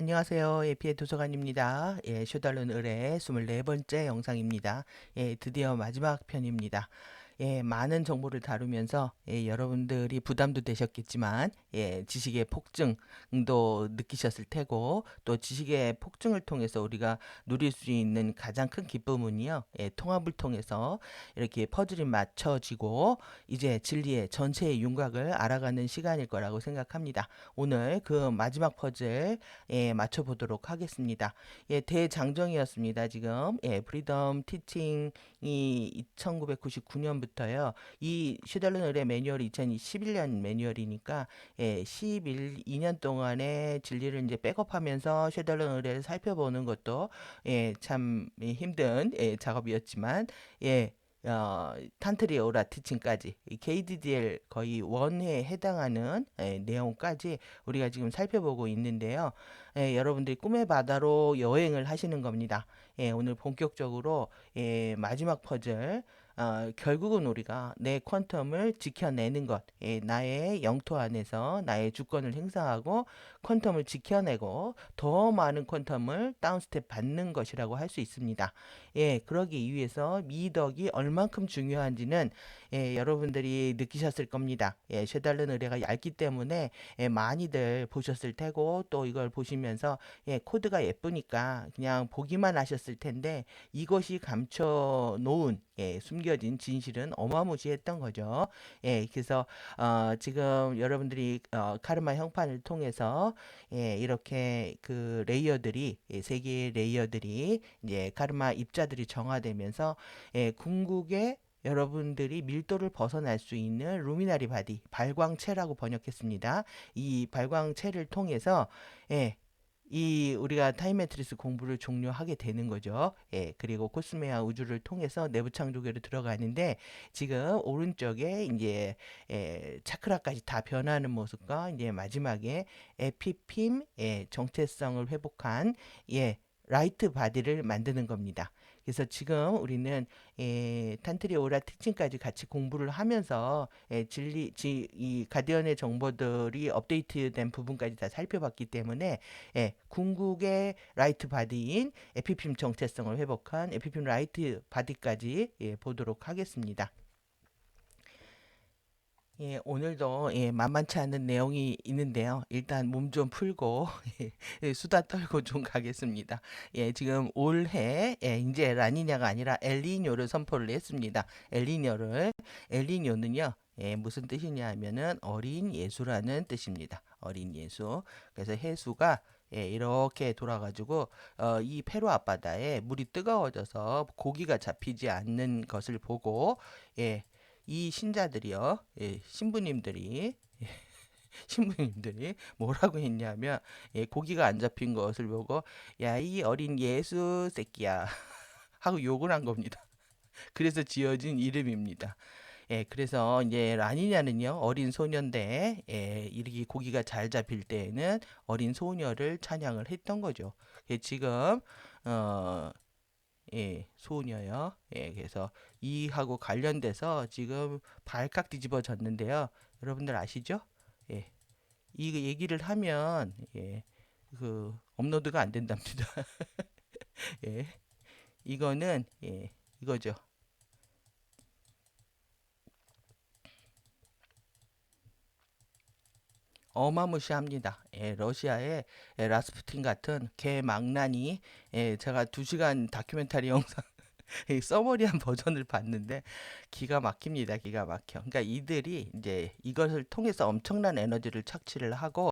안녕하세요. 에피의 도서관입니다. 쇼달론 의뢰 24번째 영상입니다. 드디어 마지막 편입니다. 많은 정보를 다루면서 여러분들이 부담도 되셨겠지만 지식의 폭증도 느끼셨을 테고 또 지식의 폭증을 통해서 우리가 누릴 수 있는 가장 큰 기쁨은요. 통합을 통해서 이렇게 퍼즐이 맞춰지고 이제 진리의 전체의 윤곽을 알아가는 시간일 거라고 생각합니다. 오늘 그 마지막 퍼즐 맞춰보도록 하겠습니다. 대장정이었습니다. 지금 프리덤 티칭이 1999년부터요. 이 슈달른 의뢰 매뉴얼이 2011년 매뉴얼이니까 2년 동안의 진리를 이제 백업하면서 슈달른 의뢰를 살펴보는 것도 참 힘든 작업이었지만 탄트리 오라 티칭까지 KDDL 거의 원회에 해당하는 내용까지 우리가 지금 살펴보고 있는데요. 여러분들이 꿈의 바다로 여행을 하시는 겁니다. 오늘 본격적으로 마지막 퍼즐 결국은 우리가 내 퀀텀을 지켜내는 것, 나의 영토 안에서 나의 주권을 행사하고 퀀텀을 지켜내고 더 많은 퀀텀을 다운스텝 받는 것이라고 할 수 있습니다. 그러기 위해서 미덕이 얼만큼 중요한지는 여러분들이 느끼셨을 겁니다. 쉐달른 의뢰가 얇기 때문에 많이들 보셨을 테고 또 이걸 보시면서 코드가 예쁘니까 그냥 보기만 하셨을 텐데 이것이 감춰 놓은 숨겨진 진실은 어마무시했던 거죠. 그래서 지금 여러분들이 카르마 형판을 통해서 이렇게 그 레이어들이 세 개의 레이어들이 이제 카르마 입자들이 정화되면서 궁극의 여러분들이 밀도를 벗어날 수 있는 루미나리 바디, 발광체라고 번역했습니다. 이 발광체를 통해서 이 우리가 타임 매트리스 공부를 종료하게 되는 거죠. 그리고 코스메아 우주를 통해서 내부 창조계로 들어가는데 지금 오른쪽에 이제 차크라까지 다 변하는 모습과 이제 마지막에 에피핌 정체성을 회복한 라이트 바디를 만드는 겁니다. 그래서 지금 우리는 탄트리 오라 티칭까지 같이 공부를 하면서 이 가디언의 정보들이 업데이트된 부분까지 다 살펴봤기 때문에 궁극의 라이트 바디인 에피핌 정체성을 회복한 에피핌 라이트 바디까지 보도록 하겠습니다. 오늘도 만만치 않은 내용이 있는데요. 일단 몸 좀 풀고 수다 떨고 좀 가겠습니다. 지금 올해 이제 라니냐가 아니라 엘니뇨를 선포를 했습니다. 엘니뇨는요. 무슨 뜻이냐 하면은 어린 예수라는 뜻입니다. 어린 예수. 그래서 해수가 이렇게 돌아가지고 이 페루 앞바다에 물이 뜨거워져서 고기가 잡히지 않는 것을 보고 이 신자들이요, 신부님들이 신부님들이 뭐라고 했냐면 고기가 안 잡힌 것을 보고 야 이 어린 예수 새끼야 하고 욕을 한 겁니다. 그래서 지어진 이름입니다. 그래서 이제 라니냐는요 어린 소년데 이렇게 고기가 잘 잡힐 때에는 어린 소녀를 찬양을 했던 거죠. 지금 어, 소녀요. 그래서 이하고 관련돼서 지금 발칵 뒤집어졌는데요. 여러분들 아시죠? 예, 이 얘기를 하면 그 업로드가 안 된답니다. 예, 이거는 이거죠. 어마무시합니다. 러시아의 라스푸틴 같은 개망나니 제가 2시간 다큐멘터리 영상 서머리한 버전을 봤는데 기가 막힙니다. 기가 막혀. 그러니까 이들이 이제 이것을 통해서 엄청난 에너지를 착취를 하고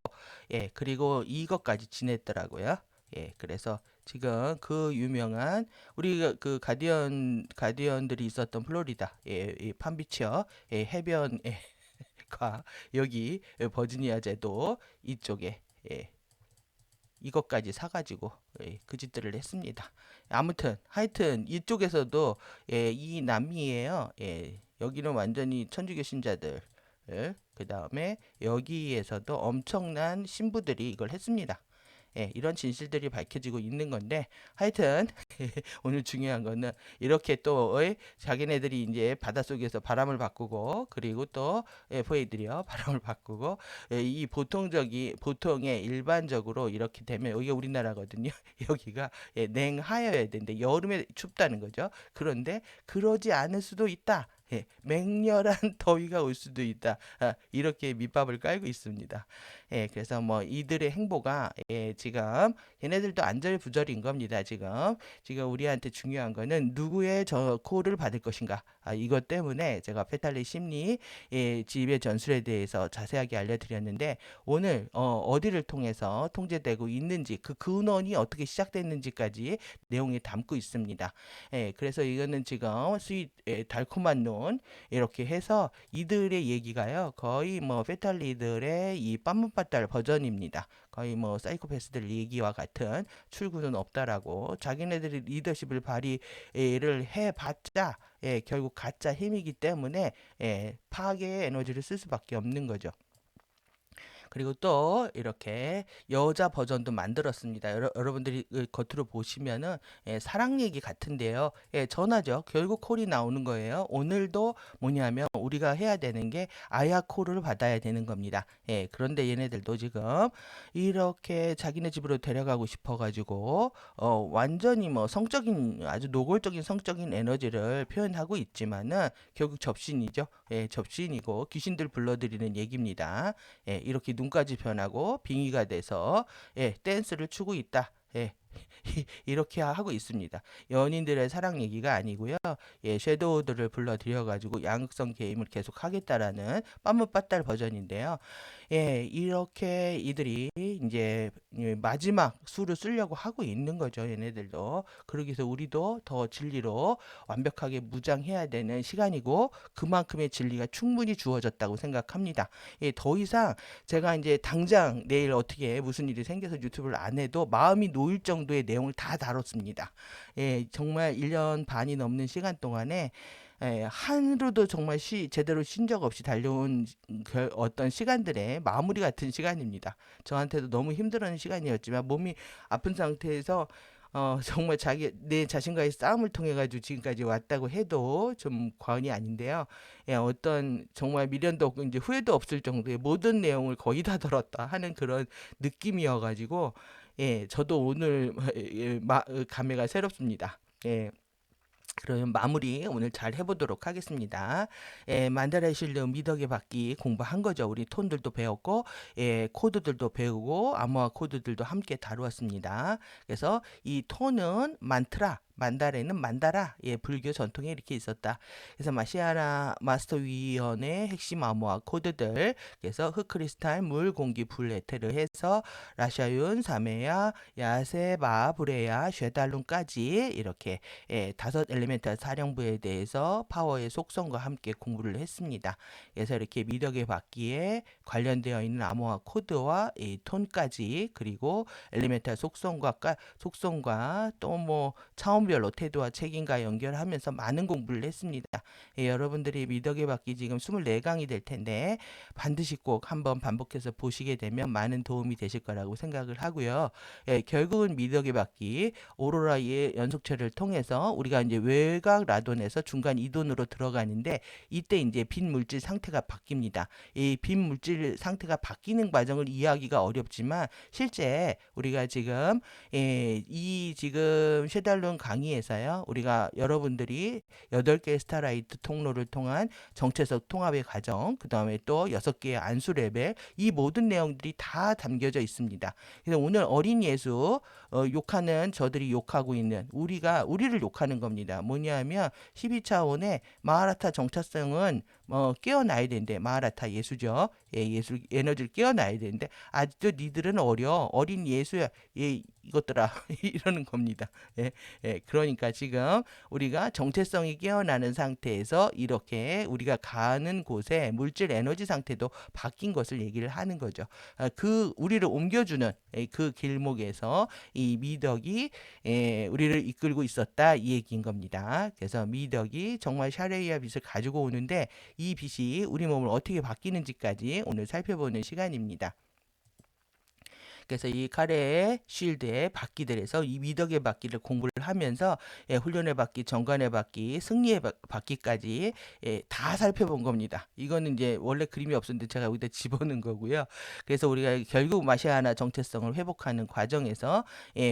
그리고 이것까지 지냈더라고요. 그래서 지금 그 유명한 우리 그 가디언들이 있었던 플로리다 이 팜비치어 해변 과 여기 버지니아 제도 이쪽에 이것까지 사가지고 그 짓들을 했습니다. 아무튼 하여튼 이쪽에서도 이 남미에요. 여기는 완전히 천주교 신자들. 그 다음에 여기에서도 엄청난 신부들이 이걸 했습니다. 이런 진실들이 밝혀지고 있는 건데 하여튼 오늘 중요한 거는 이렇게 또 자기네들이 이제 바닷속에서 바람을 바꾸고 그리고 또 FA들이요 바람을 바꾸고 이 보통의 일반적으로 이렇게 되면 여기가 우리나라거든요. 여기가 냉하여야 되는데 여름에 춥다는 거죠. 그런데 그러지 않을 수도 있다. 맹렬한 더위가 올 수도 있다. 이렇게 밑밥을 깔고 있습니다. 그래서 뭐 이들의 행보가 지금 얘네들도 안절부절인 겁니다. 지금 우리한테 중요한 거는 누구의 저 콜을 받을 것인가. 이것 때문에 제가 페탈리 심리 지배 전술에 대해서 자세하게 알려드렸는데 오늘 어디를 통해서 통제되고 있는지 그 근원이 어떻게 시작됐는지까지 내용에 담고 있습니다. 그래서 이거는 지금 달콤한 논 이렇게 해서 이들의 얘기가요 거의 뭐 페탈리들의 이 빰문빠딸 버전입니다. 거의 뭐 사이코패스들 얘기와 같은 출구는 없다라고 자기네들이 리더십을 발휘를 해봤자 결국 가짜 힘이기 때문에 파괴의 에너지를 쓸 수밖에 없는 거죠. 그리고 또 이렇게 여자 버전도 만들었습니다. 여러분들이 겉으로 보시면은 사랑 얘기 같은데요. 전화죠. 결국 콜이 나오는 거예요. 오늘도 뭐냐면 우리가 해야 되는 게 아야 콜을 받아야 되는 겁니다. 그런데 얘네들도 지금 이렇게 자기네 집으로 데려가고 싶어가지고 완전히 뭐 성적인 아주 노골적인 성적인 에너지를 표현하고 있지만은 결국 접신이죠. 접신이고 귀신들 불러들이는 얘기입니다. 이렇게 눈까지 변하고 빙의가 돼서 댄스를 추고 있다. 이렇게 하고 있습니다. 연인들의 사랑 얘기가 아니고요. 섀도우들을 불러들여가지고 양극성 게임을 계속 하겠다라는 빰무빠딸 버전인데요. 이렇게 이들이 이제 마지막 수를 쓰려고 하고 있는 거죠. 얘네들도. 그러기 위해서 우리도 더 진리로 완벽하게 무장해야 되는 시간이고 그만큼의 진리가 충분히 주어졌다고 생각합니다. 더 이상 제가 이제 당장 내일 어떻게 무슨 일이 생겨서 유튜브를 안 해도 마음이 놓일 정도의 내용을 다 다뤘습니다. 정말 1년 반이 넘는 시간 동안에 하루도 정말 제대로 쉰 적 없이 달려온 어떤 시간들의 마무리 같은 시간입니다. 저한테도 너무 힘들었는 시간이었지만 몸이 아픈 상태에서 정말 내 자신과의 싸움을 통해 가지고 지금까지 왔다고 해도 좀 과언이 아닌데요. 어떤 정말 미련도 없고 이제 후회도 없을 정도의 모든 내용을 거의 다 들었다 하는 그런 느낌이어가지고 저도 오늘 감회가 새롭습니다. 그러면 마무리 오늘 잘 해보도록 하겠습니다. 만다라 실드 미덕의 받기 공부한 거죠. 우리 톤들도 배웠고, 코드들도 배우고, 암호화 코드들도 함께 다루었습니다. 그래서 이 톤은 만트라, 만다레는 만다라, 불교 전통에 이렇게 있었다. 그래서 마시아라 마스터 위원의 핵심 암호화 코드들, 그래서 흑크리스탈, 물, 공기, 불, 에테르 해서 라샤윤, 사메야, 야세, 마, 브레야, 쉐달룬까지 이렇게 5엘리멘탈 사령부에 대해서 파워의 속성과 함께 공부를 했습니다. 그래서 이렇게 미덕의 받기에 관련되어 있는 암호화 코드와 이 톤까지 그리고 엘리멘탈 속성과 또 뭐 차원별로 태도와 책임과 연결하면서 많은 공부를 했습니다. 여러분들이 미덕의 받기 지금 24강이 될 텐데 반드시 꼭 한번 반복해서 보시게 되면 많은 도움이 되실 거라고 생각을 하고요. 결국은 미덕의 받기 오로라의 연속체를 통해서 우리가 이제 외곽 라돈에서 중간 이돈으로 들어가는데 이때 이제 빈 물질 상태가 바뀝니다. 이 빈 물질 상태가 바뀌는 과정을 이해하기가 어렵지만 실제 우리가 지금 지금 쉐달론 강의에서요. 우리가 여러분들이 8개의 스타라이트 통로를 통한 정체적 통합의 과정, 그 다음에 또 6개의 안수 레벨, 이 모든 내용들이 다 담겨져 있습니다. 그래서 오늘 어린 예수 욕하는 저들이 욕하고 있는 우리를 욕하는 겁니다. 뭐냐면 12차원의 마하라타 정체성은 깨어나야 되는데 마하라타 예수죠. 예수 에너지를 깨어나야 되는데 아직도 니들은 어린 예수야. 이것들아 이러는 겁니다. 그러니까 지금 우리가 정체성이 깨어나는 상태에서 이렇게 우리가 가는 곳에 물질 에너지 상태도 바뀐 것을 얘기를 하는 거죠. 그 우리를 옮겨주는 그 길목에서 이 미덕이 우리를 이끌고 있었다 이 얘기인 겁니다. 그래서 미덕이 정말 샤레이아 빛을 가지고 오는데 이 빛이 우리 몸을 어떻게 바뀌는지까지 오늘 살펴보는 시간입니다. 그래서 이 카레의 쉴드의 바퀴들에서 이 미덕의 바퀴를 공부를 하면서 훈련의 바퀴, 정관의 바퀴, 승리의 바퀴까지 다 살펴본 겁니다. 이거는 이제 원래 그림이 없었는데 제가 여기다 집어넣은 거고요. 그래서 우리가 결국 마시아나 정체성을 회복하는 과정에서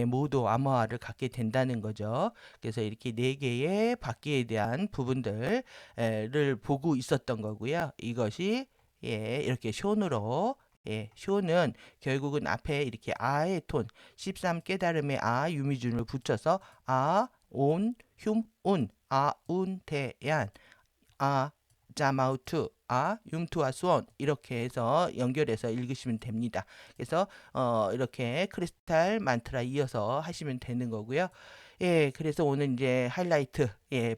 모두 암호화를 갖게 된다는 거죠. 그래서 이렇게 네 개의 바퀴에 대한 부분들을 보고 있었던 거고요. 이것이 이렇게 쇼으로 쇼는 결국은 앞에 이렇게 아의 톤, 13 깨달음의 아, 유미준을 붙여서 아, 온, 흉, 운, 아, 운, 대얀, 아, 자마우투, 아, 융투와 수원 이렇게 해서 연결해서 읽으시면 됩니다. 그래서 이렇게 크리스탈 만트라 이어서 하시면 되는 거고요. 그래서 오늘 이제 하이라이트,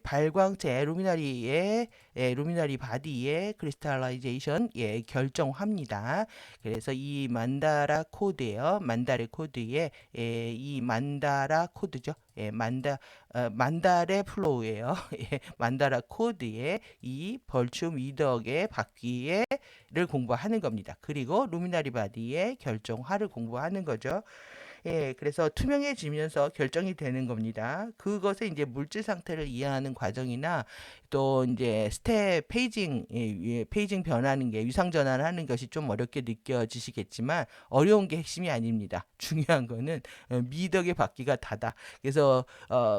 발광체 루미나리의 루미나리 바디의 크리스탈라이제이션, 결정합니다. 그래서 이 만다라 코드예요. 만다레 코드에 이 만다라 코드죠. 만다레 플로우예요. 만다라 코드에 이 벌춤 미덕의 바퀴를 공부하는 겁니다. 그리고 루미나리 바디의 결정화를 공부하는 거죠. 그래서 투명해지면서 결정이 되는 겁니다. 그것을 이제 물질 상태를 이해하는 과정이나 또 이제 스텝 페이징, 페이징 변하는 게 위상 전환하는 것이 좀 어렵게 느껴지시겠지만 어려운 게 핵심이 아닙니다. 중요한 거는 미덕의 바퀴가 다다. 그래서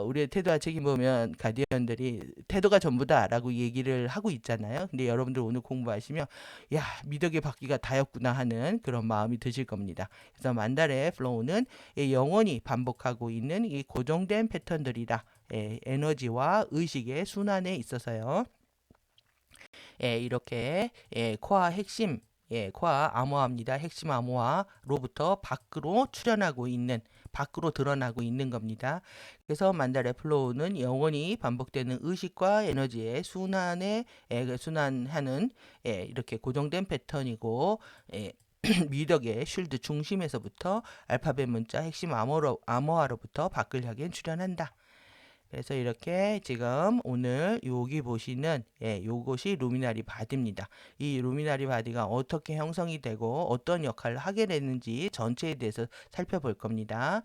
우리의 태도와 책임 보면 가디언들이 태도가 전부다라고 얘기를 하고 있잖아요. 근데 여러분들 오늘 공부하시면 야, 미덕의 바퀴가 다였구나 하는 그런 마음이 드실 겁니다. 그래서 만달의 플로우는 영원히 반복하고 있는 이 고정된 패턴들이라 에너지와 의식의 순환에 있어서요. 이렇게 코아 핵심 코아 암호화입니다. 핵심 암호화로부터 밖으로 출현하고 있는 밖으로 드러나고 있는 겁니다. 그래서 만달의 플로우는 영원히 반복되는 의식과 에너지의 순환에 순환하는 이렇게 고정된 패턴이고 미덕의 쉴드 중심에서부터 알파벳 문자 핵심 암호화로부터 밖을 향해 출현한다. 그래서 이렇게 지금 오늘 여기 보시는 요것이 루미나리 바디입니다. 이 루미나리 바디가 어떻게 형성이 되고 어떤 역할을 하게 되는지 전체에 대해서 살펴볼 겁니다.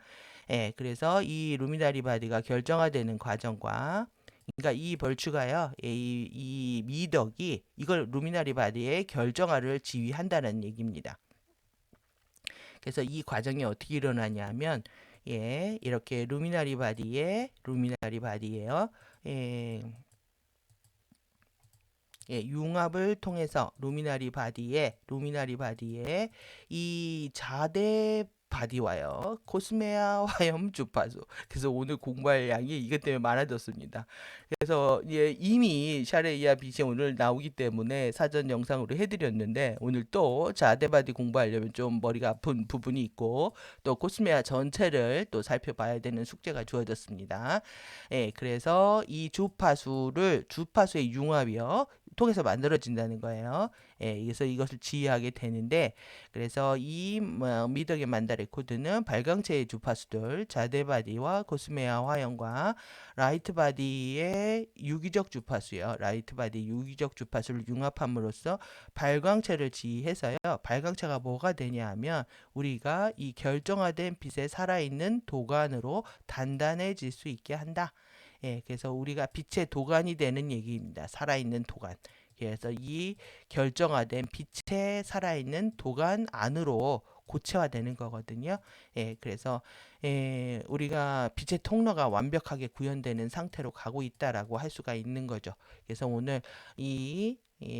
그래서 이 루미나리 바디가 결정화되는 과정과 그러니까 이 벌추가요, 이 미덕이 이걸 루미나리 바디의 결정화를 지휘한다는 얘기입니다. 그래서 이 과정이 어떻게 일어나냐면 이렇게 루미나리 바디예요. 융합을 통해서 루미나리 바디에 이 자대 바디와요. 코스메아 화염 주파수. 그래서 오늘 공부할 양이 이것 때문에 많아졌습니다. 그래서 이미 샤레이아 빛이 오늘 나오기 때문에 사전 영상으로 해드렸는데 오늘 또 자대바디 공부하려면 좀 머리가 아픈 부분이 있고 또 코스메아 전체를 또 살펴봐야 되는 숙제가 주어졌습니다. 그래서 이 주파수의 융합이요. 통해서 만들어진다는 거예요. 그래서 이것을 지휘하게 되는데 그래서 이 미덕의 만다레 코드는 발광체의 주파수들 자대바디와 코스메아 화염과 라이트바디의 유기적 주파수요. 라이트바디 유기적 주파수를 융합함으로써 발광체를 지휘해서요. 발광체가 뭐가 되냐 하면 우리가 이 결정화된 빛에 살아있는 도관으로 단단해질 수 있게 한다. 그래서 우리가 빛의 도관이 되는 얘기입니다. 살아있는 도관. 그래서 이 결정화된 빛에 살아있는 도관 안으로 고체화되는 거거든요. 그래서 우리가 빛의 통로가 완벽하게 구현되는 상태로 가고 있다라고 할 수가 있는 거죠. 그래서 오늘 이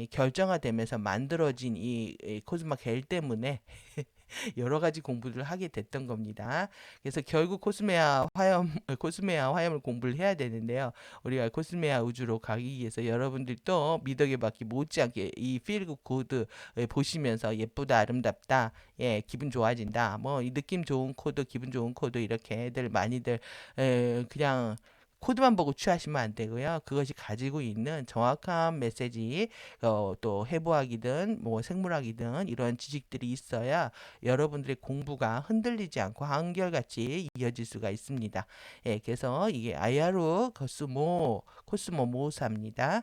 결정화되면서 만들어진 이 코즈마 겔 때문에 여러 가지 공부를 하게 됐던 겁니다. 그래서 결국 코스메아 화염을 공부를 해야 되는데요. 우리가 코스메아 우주로 가기 위해서 여러분들 또 미덕의 바퀴 못지않게 이 필드 코드 보시면서 예쁘다, 아름답다, 기분 좋아진다, 뭐 이 느낌 좋은 코드, 기분 좋은 코드 이렇게들 많이들 그냥 코드만 보고 취하시면 안 되고요. 그것이 가지고 있는 정확한 메시지, 또 해부학이든 뭐 생물학이든 이런 지식들이 있어야 여러분들의 공부가 흔들리지 않고 한결같이 이어질 수가 있습니다. 그래서 이게 아야루 코스모 모사입니다.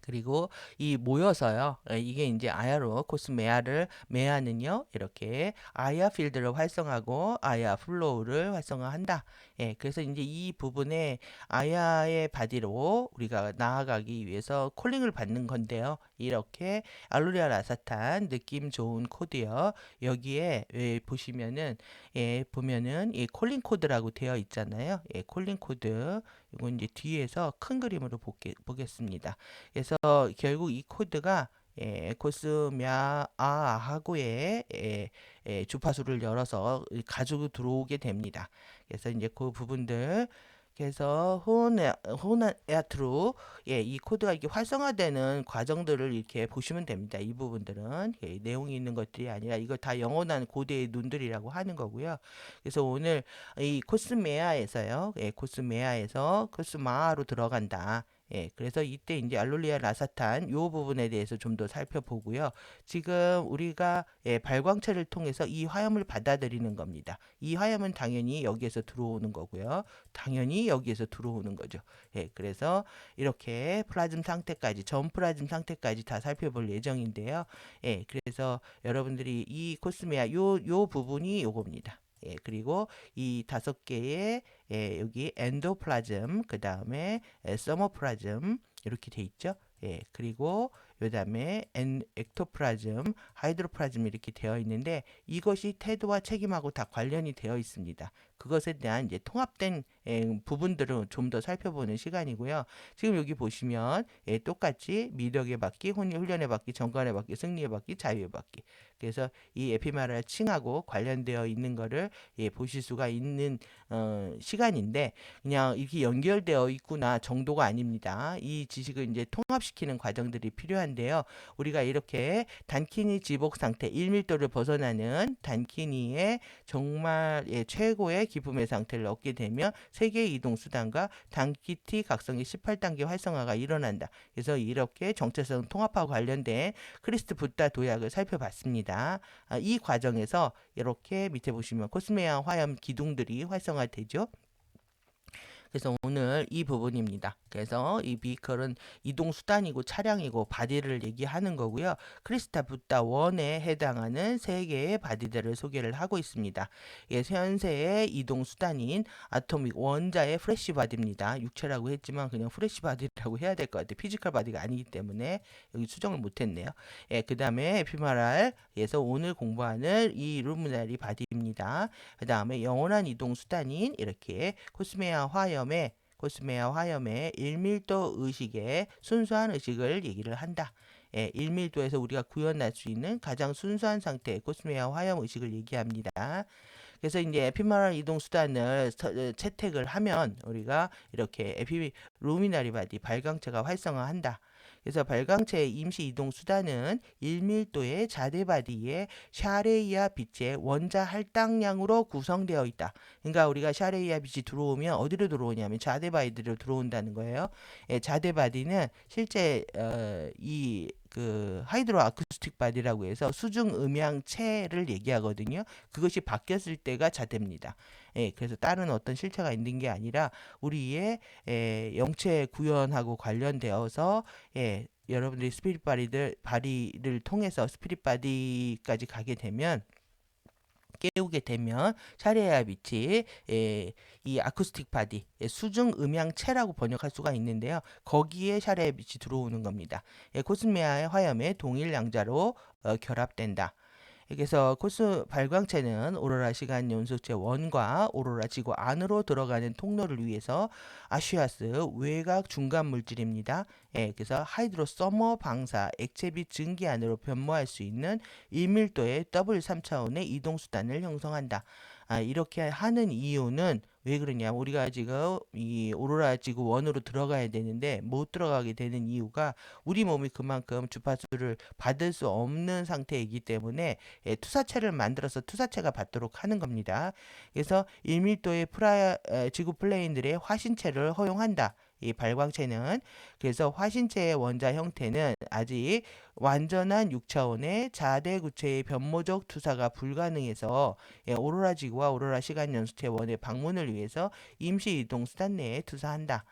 그리고 이 모여서요. 이게 이제 아야로 코스메아를 메아는요. 이렇게 아야 필드를 활성화하고 아야 플로우를 활성화한다. 예, 그래서 이제 이 부분에 아야의 바디로 우리가 나아가기 위해서 콜링을 받는 건데요. 이렇게 알루리아 라사탄 느낌 좋은 코드요. 여기에 보시면은 보면은 이 콜링 코드라고 되어 있잖아요. 예, 콜링 코드. 이건 이제 뒤에서 큰 그림으로 보겠습니다. 그래서 결국 이 코드가 코스미아하고의 주파수를 열어서 가지고 들어오게 됩니다. 그래서 이제 그 부분들 그래서 호나야트로 이 코드가 이렇게 활성화되는 과정들을 이렇게 보시면 됩니다. 이 부분들은 내용이 있는 것들이 아니라 이거 다 영원한 고대의 눈들이라고 하는 거고요. 그래서 오늘 이 코스메아에서요, 코스메아에서 코스마아로 들어간다. 그래서 이때 이제 알룰리아 라사탄 요 부분에 대해서 좀 더 살펴보고요. 지금 우리가 발광체를 통해서 이 화염을 받아들이는 겁니다. 이 화염은 당연히 여기에서 들어오는 거고요. 당연히 여기에서 들어오는 거죠. 그래서 이렇게 플라즘 상태까지, 전 플라즘 상태까지 다 살펴볼 예정인데요. 그래서 여러분들이 이 코스메아 요 부분이 요겁니다. 그리고 이 5개의 여기 엔도플라즘, 그 다음에 서머플라즘 이렇게 돼 있죠. 그리고 요 다음에 엑토플라즘, 하이드로플라즘 이렇게 되어 있는데 이것이 태도와 책임하고 다 관련이 되어 있습니다. 그것에 대한 이제 통합된 부분들을 좀 더 살펴보는 시간이고요. 지금 여기 보시면 똑같이 미덕의 바퀴, 훈련의 바퀴, 정관의 바퀴, 승리의 바퀴, 자유의 바퀴. 그래서 이 에피메랄 층하고 관련되어 있는 거를 보실 수가 있는 시간인데 그냥 이렇게 연결되어 있구나 정도가 아닙니다. 이 지식을 이제 통합시키는 과정들이 필요한데요. 우리가 이렇게 단키니 지복 상태 1밀도를 벗어나는 단키니의 정말 최고의 기품의 상태를 얻게 되면 세계의 이동 수단과 단키티 각성의 18단계 활성화가 일어난다. 그래서 이렇게 정체성 통합하고 관련된 크리스트 붓다 도약을 살펴봤습니다. 이 과정에서 이렇게 밑에 보시면 코스메아 화염 기둥들이 활성화되죠. 그래서 오늘 이 부분입니다. 그래서 이 비컬은 이동 수단이고 차량이고 바디를 얘기하는 거고요. 크리스타 붓다 원에 해당하는 3개의 바디들을 소개를 하고 있습니다. 현세의 이동 수단인 아토믹 원자의 프레시 바디입니다. 육체라고 했지만 그냥 프레시 바디라고 해야 될 것 같아요. 피지컬 바디가 아니기 때문에 여기 수정을 못했네요. 그 다음에 에피메랄에서 오늘 공부하는 이 루미나리 바디입니다. 그 다음에 영원한 이동 수단인 이렇게 코스메아 화염의 1밀도 의식의 순수한 의식을 얘기를 한다. 1밀도에서 우리가 구현할 수 있는 가장 순수한 상태의 코스메아 화염 의식을 얘기합니다. 그래서 이제 에피메랄 이동 수단을 채택을 하면 우리가 이렇게 루미나리 바디 발광체가 활성화한다. 그래서 발광체의 임시 이동 수단은 1밀도의 자대 바디에 샤레이아 빛의 원자 할당량으로 구성되어 있다. 그러니까 우리가 샤레이아 빛이 들어오면 어디로 들어오냐면 자대 바디로 들어온다는 거예요. 자대 바디는 실제 이 하이드로 아쿠스틱 바디라고 해서 수중 음향체를 얘기하거든요. 그것이 바뀌었을 때가 자대입니다. 그래서 다른 어떤 실체가 있는 게 아니라 우리의 영체 구현하고 관련되어서 여러분들이 스피릿 바디를 통해서 스피릿 바디까지 가게 되면 깨우게 되면 샤리아 빛이 이 아쿠스틱 바디 수중 음향체라고 번역할 수가 있는데요. 거기에 샤리아 빛이 들어오는 겁니다. 코스메아의 화염의 동일 양자로 결합된다. 그래서 코스 발광체는 오로라 시간 연소체 원과 오로라 지구 안으로 들어가는 통로를 위해서 아쉬아스 외곽 중간 물질입니다. 그래서 하이드로 서머 방사 액체빛 증기 안으로 변모할 수 있는 1밀도의 W3차원의 이동 수단을 형성한다. 이렇게 하는 이유는 왜 그러냐? 우리가 지금 이 오로라 지구 원으로 들어가야 되는데 못 들어가게 되는 이유가 우리 몸이 그만큼 주파수를 받을 수 없는 상태이기 때문에 투사체를 만들어서 투사체가 받도록 하는 겁니다. 그래서 1밀도의 지구 플레인들의 화신체를 허용한다. 이 발광체는 그래서 화신체의 원자 형태는 아직 완전한 6차원의 자대 구체의 변모적 투사가 불가능해서 오로라 지구와 오로라 시간 연소체 원의 방문을 위해서 임시 이동 수단 내에 투사한다.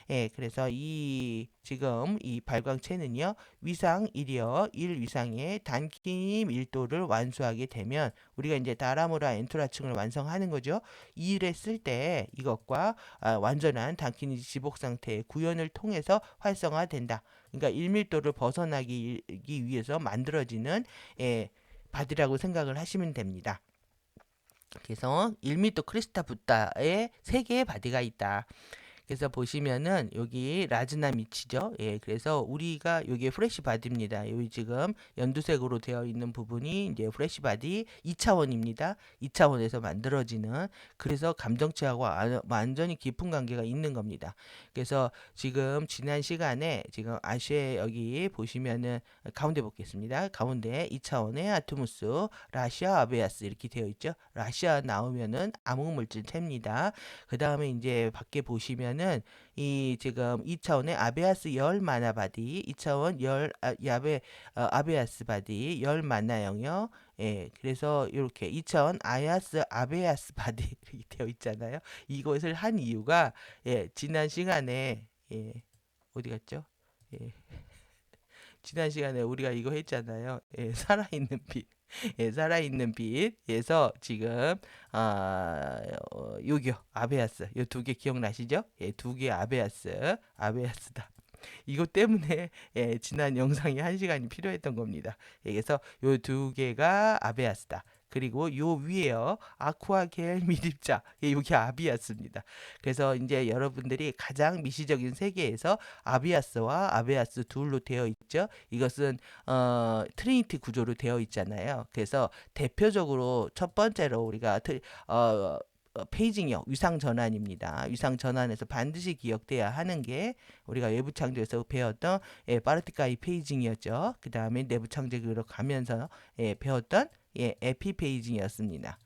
예, 그래서 이 지금 이 발광체는요, 위상 1이어 1 위상의 단기 밀도를 완수하게 되면 우리가 이제 다라무라 엔토라층을 완성하는 거죠. 2를 쓸 때 이것과 완전한 단기 지복 상태의 구현을 통해서 활성화된다. 그러니까 1밀도를 벗어나기 위해서 만들어지는 예, 바디라고 생각을 하시면 됩니다. 그래서 1밀도 크리스타 붓다에 3개의 바디가 있다. 그래서 보시면은 여기 라즈나 미치죠. 예, 그래서 우리가 여기 프레시 바디입니다. 여기 지금 연두색으로 되어 있는 부분이 이제 프레시 바디 2차원입니다. 2차원에서 만들어지는, 그래서 감정체하고 완전히 깊은 관계가 있는 겁니다. 그래서 지금 지난 시간에 지금 아시에 여기 보시면은 가운데 보겠습니다. 가운데 2차원의 아토무스, 라시아 아베아스 이렇게 되어 있죠. 라시아 나오면은 암흑물질체입니다. 그 다음에 이제 밖에 보시면은 이 지금 2차원의 아베아스 열 마나 바디, 2차원 아베아스 바디 열 마나 영역. 예, 그래서 이렇게 2차원 아야스 아베아스 바디 이렇게 되어 있잖아요. 이것을 한 이유가 예, 지난 시간에 예, 어디 갔죠? 예, 지난 시간에 우리가 이거 했잖아요. 예, 살아있는 빛. 예, 살아있는 빛에서 지금 요기요 아베아스 요 두 개 기억나시죠? 예, 두 개 아베아스다. 이것 때문에 예, 지난 영상이 1시간이 필요했던 겁니다. 예, 그래서 요 두 개가 아베아스다. 그리고 요 위에요. 아쿠아겔 미립자. 예, 여기 아비아스입니다. 그래서 이제 여러분들이 가장 미시적인 세계에서 아비아스와 아베아스 둘로 되어 있죠. 이것은 트리니티 구조로 되어 있잖아요. 그래서 대표적으로 첫 번째로 우리가 어, 페이징형 위상 전환입니다. 위상 전환에서 반드시 기억돼야 하는 게 우리가 외부 창조에서 배웠던 예, 파르티카이 페이징이었죠. 그 다음에 내부 창조로 가면서 예, 배웠던 예, 에피 페이징이었습니다.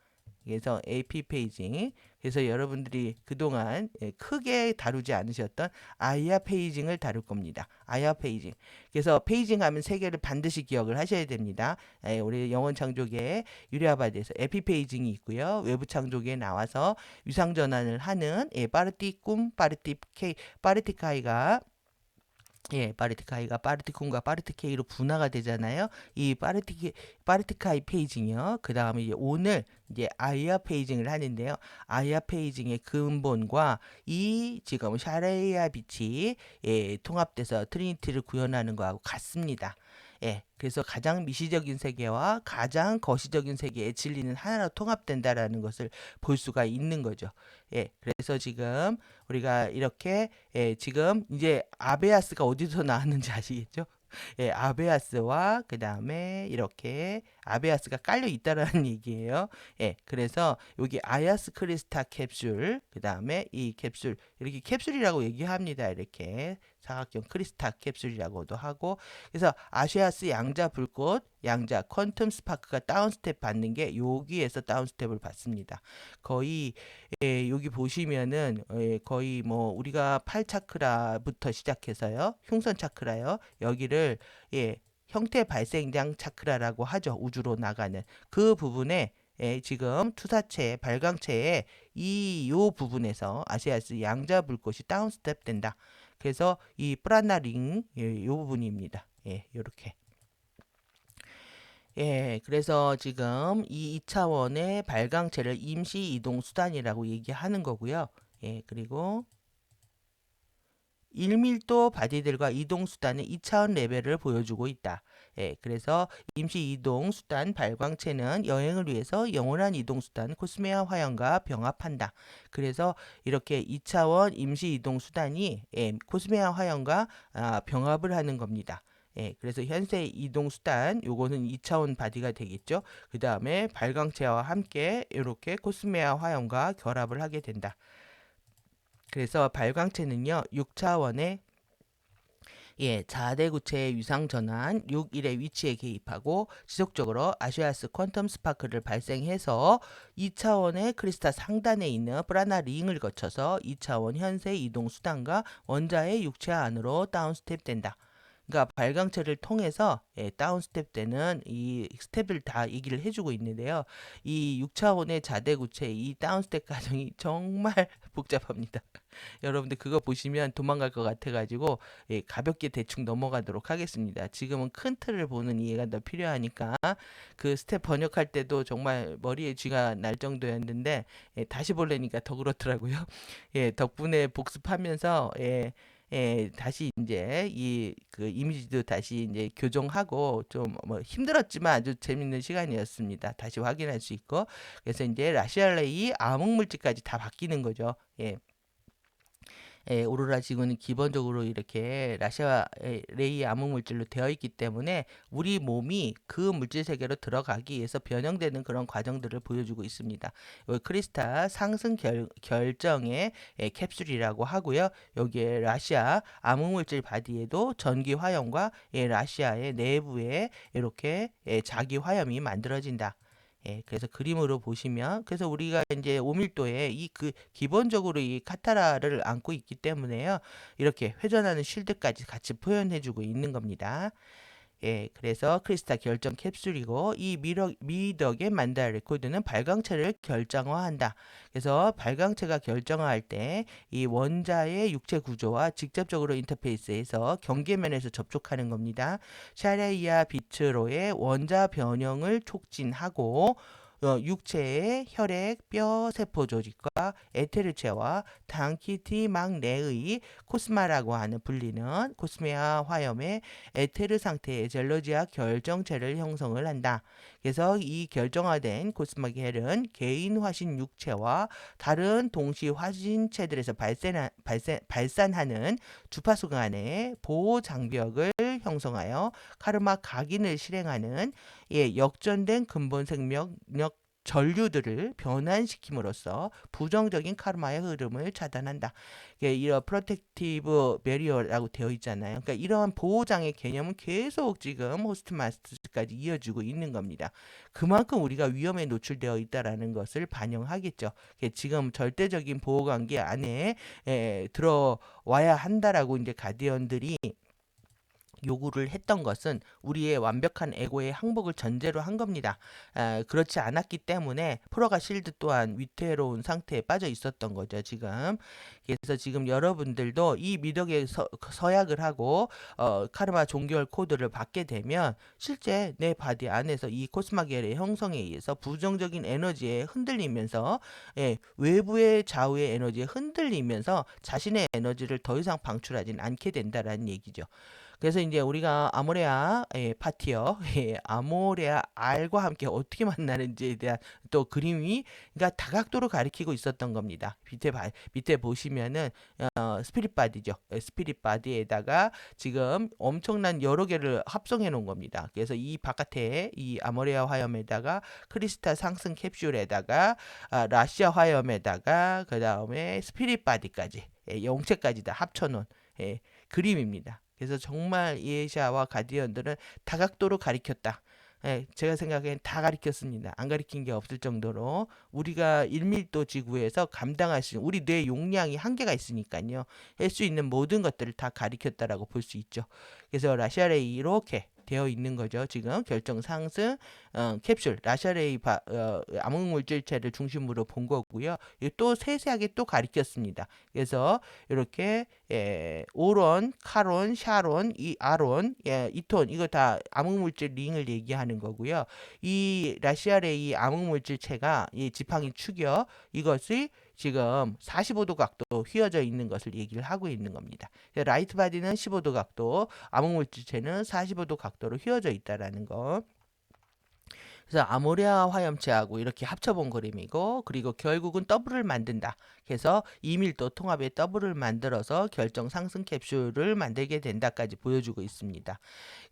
그래서 AP 페이징. 그래서 여러분들이 그동안 예, 크게 다루지 않으셨던 아이아 페이징을 다룰 겁니다. 아이아 페이징. 그래서 페이징 하면 3개를 반드시 기억을 하셔야 됩니다. 예, 우리 영원 창조계의 유리아바디에서 에피 페이징이 있고요. 외부 창조계에 나와서 위상 전환을 하는 예, 파르티카이가 예, 파르티카이가 파르티쿰과 파르티케이로 분화가 되잖아요. 이 파르티카이 페이징이요. 그 다음에 이제 오늘 이제 아이아 페이징을 하는데요. 아이아 페이징의 근본과 이 지금 샤레이아 빛이 예, 통합돼서 트리니티를 구현하는 거하고 같습니다. 예, 그래서 가장 미시적인 세계와 가장 거시적인 세계의 진리는 하나로 통합된다라는 것을 볼 수가 있는 거죠. 예, 그래서 지금 우리가 이렇게 예, 지금 이제 아베아스가 어디서 나왔는지 아시겠죠? 예, 아베아스와 그 다음에 이렇게 아베아스가 깔려 있다라는 얘기예요. 예, 그래서 여기 아야스 크리스타 캡슐, 그 다음에 이 캡슐 이렇게 캡슐이라고 얘기합니다. 이렇게 사각형 크리스타 캡슐이라고도 하고, 그래서 아시아스 양자 불꽃, 양자 퀀텀 스파크가 다운스텝 받는 게 여기에서 다운스텝을 받습니다. 거의 예, 여기 보시면은 예, 거의 뭐 우리가 팔 차크라부터 시작해서요, 흉선 차크라요, 여기를 예, 형태 발생장 차크라라고 하죠. 우주로 나가는 그 부분에 예, 지금 투사체, 발광체의 요 부분에서 아시아스 양자 불꽃이 다운스텝 된다. 그래서 이 프라나 링, 예, 요 부분입니다. 예, 요렇게. 예, 그래서 지금 이 2차원의 발광체를 임시 이동 수단이라고 얘기하는 거고요. 예, 그리고 1밀도 바디들과 이동 수단의 2차원 레벨을 보여주고 있다. 예, 그래서 임시 이동 수단 발광체는 여행을 위해서 영원한 이동 수단 코스메아 화형과 병합한다. 그래서 이렇게 2차원 임시 이동 수단이 예, 코스메아 화형과 병합을 하는 겁니다. 예, 그래서 현재 이동 수단 요거는 2차원 바디가 되겠죠. 그 다음에 발광체와 함께 이렇게 코스메아 화형과 결합을 하게 된다. 그래서 발광체는요, 6차원의 예, 자아대 구체의 위상 전환 6일의 위치에 개입하고 지속적으로 아시아스 퀀텀 스파크를 발생해서 2차원의 크리스탈 상단에 있는 프라나 링을 거쳐서 2차원 현세 이동 수단과 원자의 육체 안으로 다운스텝 된다. 그러니까 발광체를 통해서 다운 스텝 때는 이 스텝을 다 얘기를 해주고 있는데요. 이 6차원의 자대구체 이 다운 스텝 과정이 정말 복잡합니다. 여러분들 그거 보시면 도망갈 것 같아가지고 가볍게 대충 넘어가도록 하겠습니다. 지금은 큰 틀을 보는 이해가 더 필요하니까 그 스텝 번역할 때도 정말 머리에 쥐가 날 정도였는데 다시 보려니까 더 그렇더라고요. 덕분에 복습하면서 다시 이제 이 그 이미지도 다시 이제 교정하고 좀 뭐 힘들었지만 아주 재밌는 시간이었습니다. 다시 확인할 수 있고 그래서 이제 라시알레이 암흑 물질까지 다 바뀌는 거죠. 오로라 지구는 기본적으로 이렇게 라시아 레이 암흑 물질로 되어 있기 때문에 우리 몸이 그 물질 세계로 들어가기 위해서 변형되는 그런 과정들을 보여주고 있습니다. 이 크리스탈 상승 결정의 캡슐이라고 하고요. 여기에 라시아 암흑 물질 바디에도 전기 화염과 라시아의 내부에 이렇게 자기 화염이 만들어진다. 그래서 그림으로 보시면 그래서 우리가 이제 오밀도에 이 그 기본적으로 이 카타라를 안고 있기 때문에요. 이렇게 회전하는 쉴드까지 같이 표현해주고 있는 겁니다. 그래서 크리스탈 결정 캡슐이고 이 미덕의 만다 레코드는 발광체를 결정화한다. 그래서 발광체가 결정화할 때 이 원자의 육체 구조와 직접적으로 인터페이스에서 경계면에서 접촉하는 겁니다. 샤레이아 비트로의 원자 변형을 촉진하고 육체의 혈액, 뼈, 세포 조직과 에테르체와 단키티망 내의 코스마라고 하는 불리는 코스메아 화염의 에테르 상태의 젤러지아 결정체를 형성을 한다. 그래서 이 결정화된 코스마겔은 개인 화신 육체와 다른 동시 화신체들에서 발산하는 주파수 간의 보호 장벽을 형성하여 카르마 각인을 실행하는 역전된 근본 생명력 전류들을 변환시킴으로써 부정적인 카르마의 흐름을 차단한다. 이런 프로텍티브 베리어라고 되어 있잖아요. 그러니까 이러한 보호장의 개념은 계속 지금 호스트 마스터까지 이어지고 있는 겁니다. 그만큼 우리가 위험에 노출되어 있다라는 것을 반영하겠죠. 지금 절대적인 보호관계 안에 들어와야 한다라고 이제 가디언들이 요구를 했던 것은 우리의 완벽한 에고의 항복을 전제로 한 겁니다. 그렇지 않았기 때문에 프로가 실드 또한 위태로운 상태에 빠져 있었던 거죠, 지금. 그래서 지금 여러분들도 이 미덕에 서약을 하고 카르마 종결 코드를 받게 되면 실제 내 바디 안에서 이 코스마겔의 형성에 의해서 부정적인 에너지에 흔들리면서 외부의 좌우의 에너지에 흔들리면서 자신의 에너지를 더 이상 방출하진 않게 된다라는 얘기죠. 그래서 이제 우리가 아모레아 파티어 아모레아 R과 함께 어떻게 만나는지에 대한 또 그림이 그러니까 다각도로 가리키고 있었던 겁니다. 밑에 보시면은 스피릿 바디죠. 스피릿 바디에다가 지금 엄청난 여러 개를 합성해 놓은 겁니다. 그래서 이 바깥에 이 아모레아 화염에다가 크리스탈 상승 캡슐에다가 라시아 화염에다가 그 다음에 스피릿 바디까지 영체까지 다 합쳐 놓은 그림입니다. 그래서 정말 이에샤와 가디언들은 다각도로 가리켰다. 제가 생각엔 다 가리켰습니다. 안 가리킨 게 없을 정도로 우리가 1밀도 지구에서 감당할 수 있는 우리 뇌 용량이 한계가 있으니까요. 할 수 있는 모든 것들을 다 가리켰다라고 볼 수 있죠. 그래서 라시아레이 이렇게 되어 있는 거죠. 지금 결정 상승 캡슐 라샤레이 암흑물질체를 중심으로 본 거고요. 또 세세하게 또 가리켰습니다. 그래서 이렇게 오론, 카론, 샤론, 이 아론, 이톤 이거 다 암흑물질 링을 얘기하는 거고요. 이 라시아레이 암흑물질체가 이 지팡이 축여 이것이 지금 45도 각도 휘어져 있는 것을 얘기를 하고 있는 겁니다. 라이트 바디는 15도 각도, 암흑물질체는 45도 각도로 휘어져 있다라는 거. 그래서 아모레아 화염체하고 이렇게 합쳐본 그림이고 그리고 결국은 더블을 만든다. 그래서 이밀도 통합의 더블을 만들어서 결정 상승 캡슐을 만들게 된다까지 보여주고 있습니다.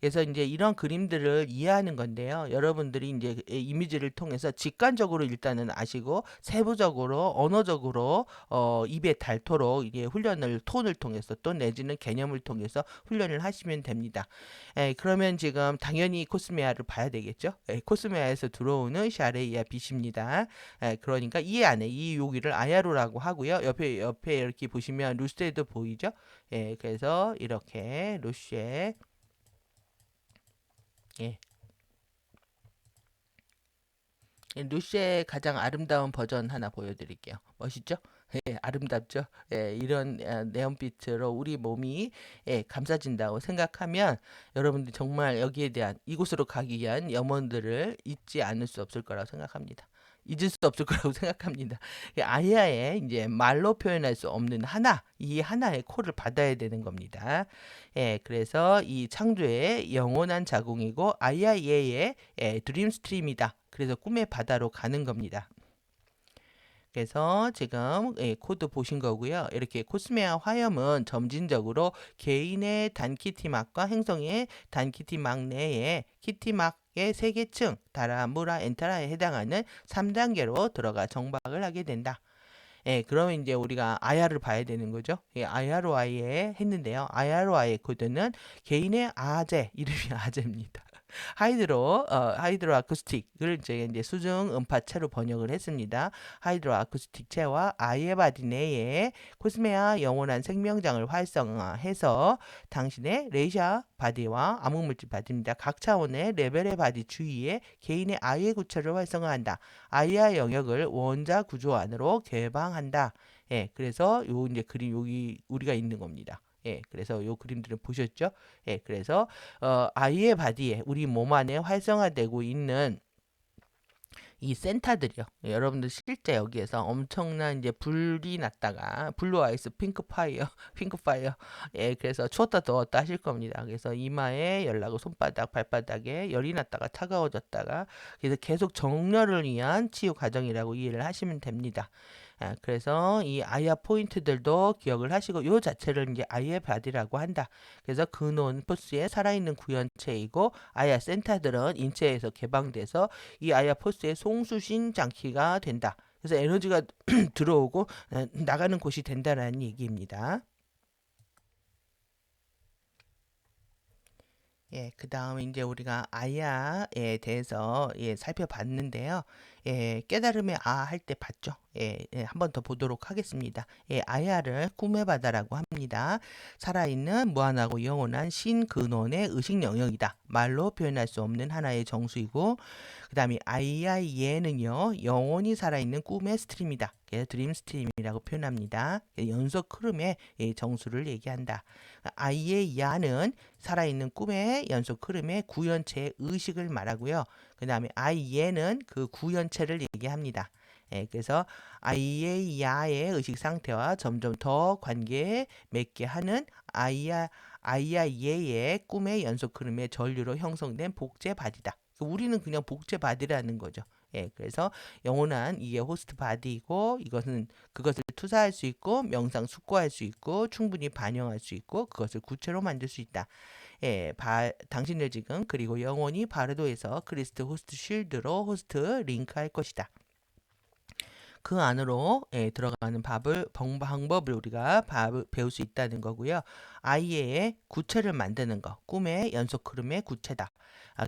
그래서 이제 이런 그림들을 이해하는 건데요. 여러분들이 이제 이미지를 통해서 직관적으로 일단은 아시고 세부적으로 언어적으로 입에 닳도록 이게 훈련을 톤을 통해서 또 내지는 개념을 통해서 훈련을 하시면 됩니다. 그러면 지금 당연히 코스메아를 봐야 되겠죠. 코스메아에서 들어오는 샤레이아 빛입니다. 그러니까 이 안에 이 여기를 아야로라고 하고요. 옆에 이렇게 보시면 루스테도 보이죠. 그래서 이렇게 루시에 예. 루시의 가장 아름다운 버전 하나 보여드릴게요. 멋있죠? 예, 아름답죠? 예, 이런 네온빛으로 우리 몸이 감싸진다고 생각하면 여러분들 정말 여기에 대한 이곳으로 가기 위한 염원들을 잊지 않을 수 없을 거라고 생각합니다. 잊을 수 없을 거라고 생각합니다. 아야의 이제 말로 표현할 수 없는 하나, 이 하나의 콜을 받아야 되는 겁니다. 예, 그래서 이 창조의 영원한 자궁이고 아야예의 드림 스트림이다. 그래서 꿈의 바다로 가는 겁니다. 그래서 지금 코드 보신 거고요. 이렇게 코스메아 화염은 점진적으로 개인의 단키티막과 행성의 단키티막 내에 키티막의 세 개 층, 다라, 무라, 엔타라에 해당하는 3단계로 들어가 정박을 하게 된다. 예, 그러면 이제 우리가 아야를 봐야 되는 거죠. 예, 아야로 아예 했는데요. 아야로 아예 코드는 개인의 아제, 이름이 아제입니다. 하이드로 아쿠스틱을 이제 수중 음파체로 번역을 했습니다. 하이드로 아쿠스틱체와 아예바디 내에 코스메아 영원한 생명장을 활성화해서 당신의 레이샤 바디와 암흑물질 바디입니다. 각 차원의 레벨의 바디 주위에 개인의 아예 구체를 활성화한다. 아이아 영역을 원자 구조 안으로 개방한다. 예, 그래서 요 이제 그림 여기 우리가 있는 겁니다. 예, 그래서 요 그림들을 보셨죠? 예, 그래서 아이의 바디에 우리 몸 안에 활성화되고 있는 이 센터들이요. 예, 여러분들 실제 여기에서 엄청난 이제 불이 났다가 블루 아이스 핑크 파이어, 핑크 파이어. 예, 그래서 추웠다 더웠다 하실 겁니다. 그래서 이마에 열나고 손바닥, 발바닥에 열이 났다가 차가워졌다가 그래서 계속 정렬을 위한 치유 과정이라고 이해를 하시면 됩니다. 그래서 이 아이아 포인트들도 기억을 하시고 요 자체를 이제 아이의 바디라고 한다. 그래서 근원 포스의 살아있는 구현체이고 아이아 센터들은 인체에서 개방돼서 이 아이아 포스의 송수신 장치가 된다. 그래서 에너지가 들어오고 나가는 곳이 된다라는 얘기입니다. 예, 그 다음에 이제 우리가 아야에 대해서 살펴봤는데요. 예, 깨달음의 아 할 때 봤죠. 예, 한 번 더 보도록 하겠습니다. 예, 아야를 꿈의 바다라고 합니다. 살아있는 무한하고 영원한 신근원의 의식 영역이다. 말로 표현할 수 없는 하나의 정수이고, 그 다음에 아이아이에는요, 영원히 살아있는 꿈의 스트림이다. 그래서 드림 스트림이라고 표현합니다. 연속 흐름의 정수를 얘기한다. 아이의 야는 살아있는 꿈의 연속 흐름의 구현체의 의식을 말하고요. 그 다음에 아이예는 그 구현체를 얘기합니다. 예, 그래서 아이의 야의 의식 상태와 점점 더 관계 맺게 하는 아이야 예의 꿈의 연속 흐름의 전류로 형성된 복제 바디다. 우리는 그냥 복제 바디라는 거죠. 예, 그래서 영원한 이게 호스트 바디이고 이것은 그것을 투사할 수 있고 명상 숙고할 수 있고 충분히 반영할 수 있고 그것을 구체로 만들 수 있다. 예, 당신들 지금 그리고 영원히 바르도에서 크리스트 호스트 쉴드로 호스트 링크할 것이다. 그 안으로 들어가는 방법을 우리가 배울 수 있다는 거고요. 아이의 구체를 만드는 거, 꿈의 연속 흐름의 구체다.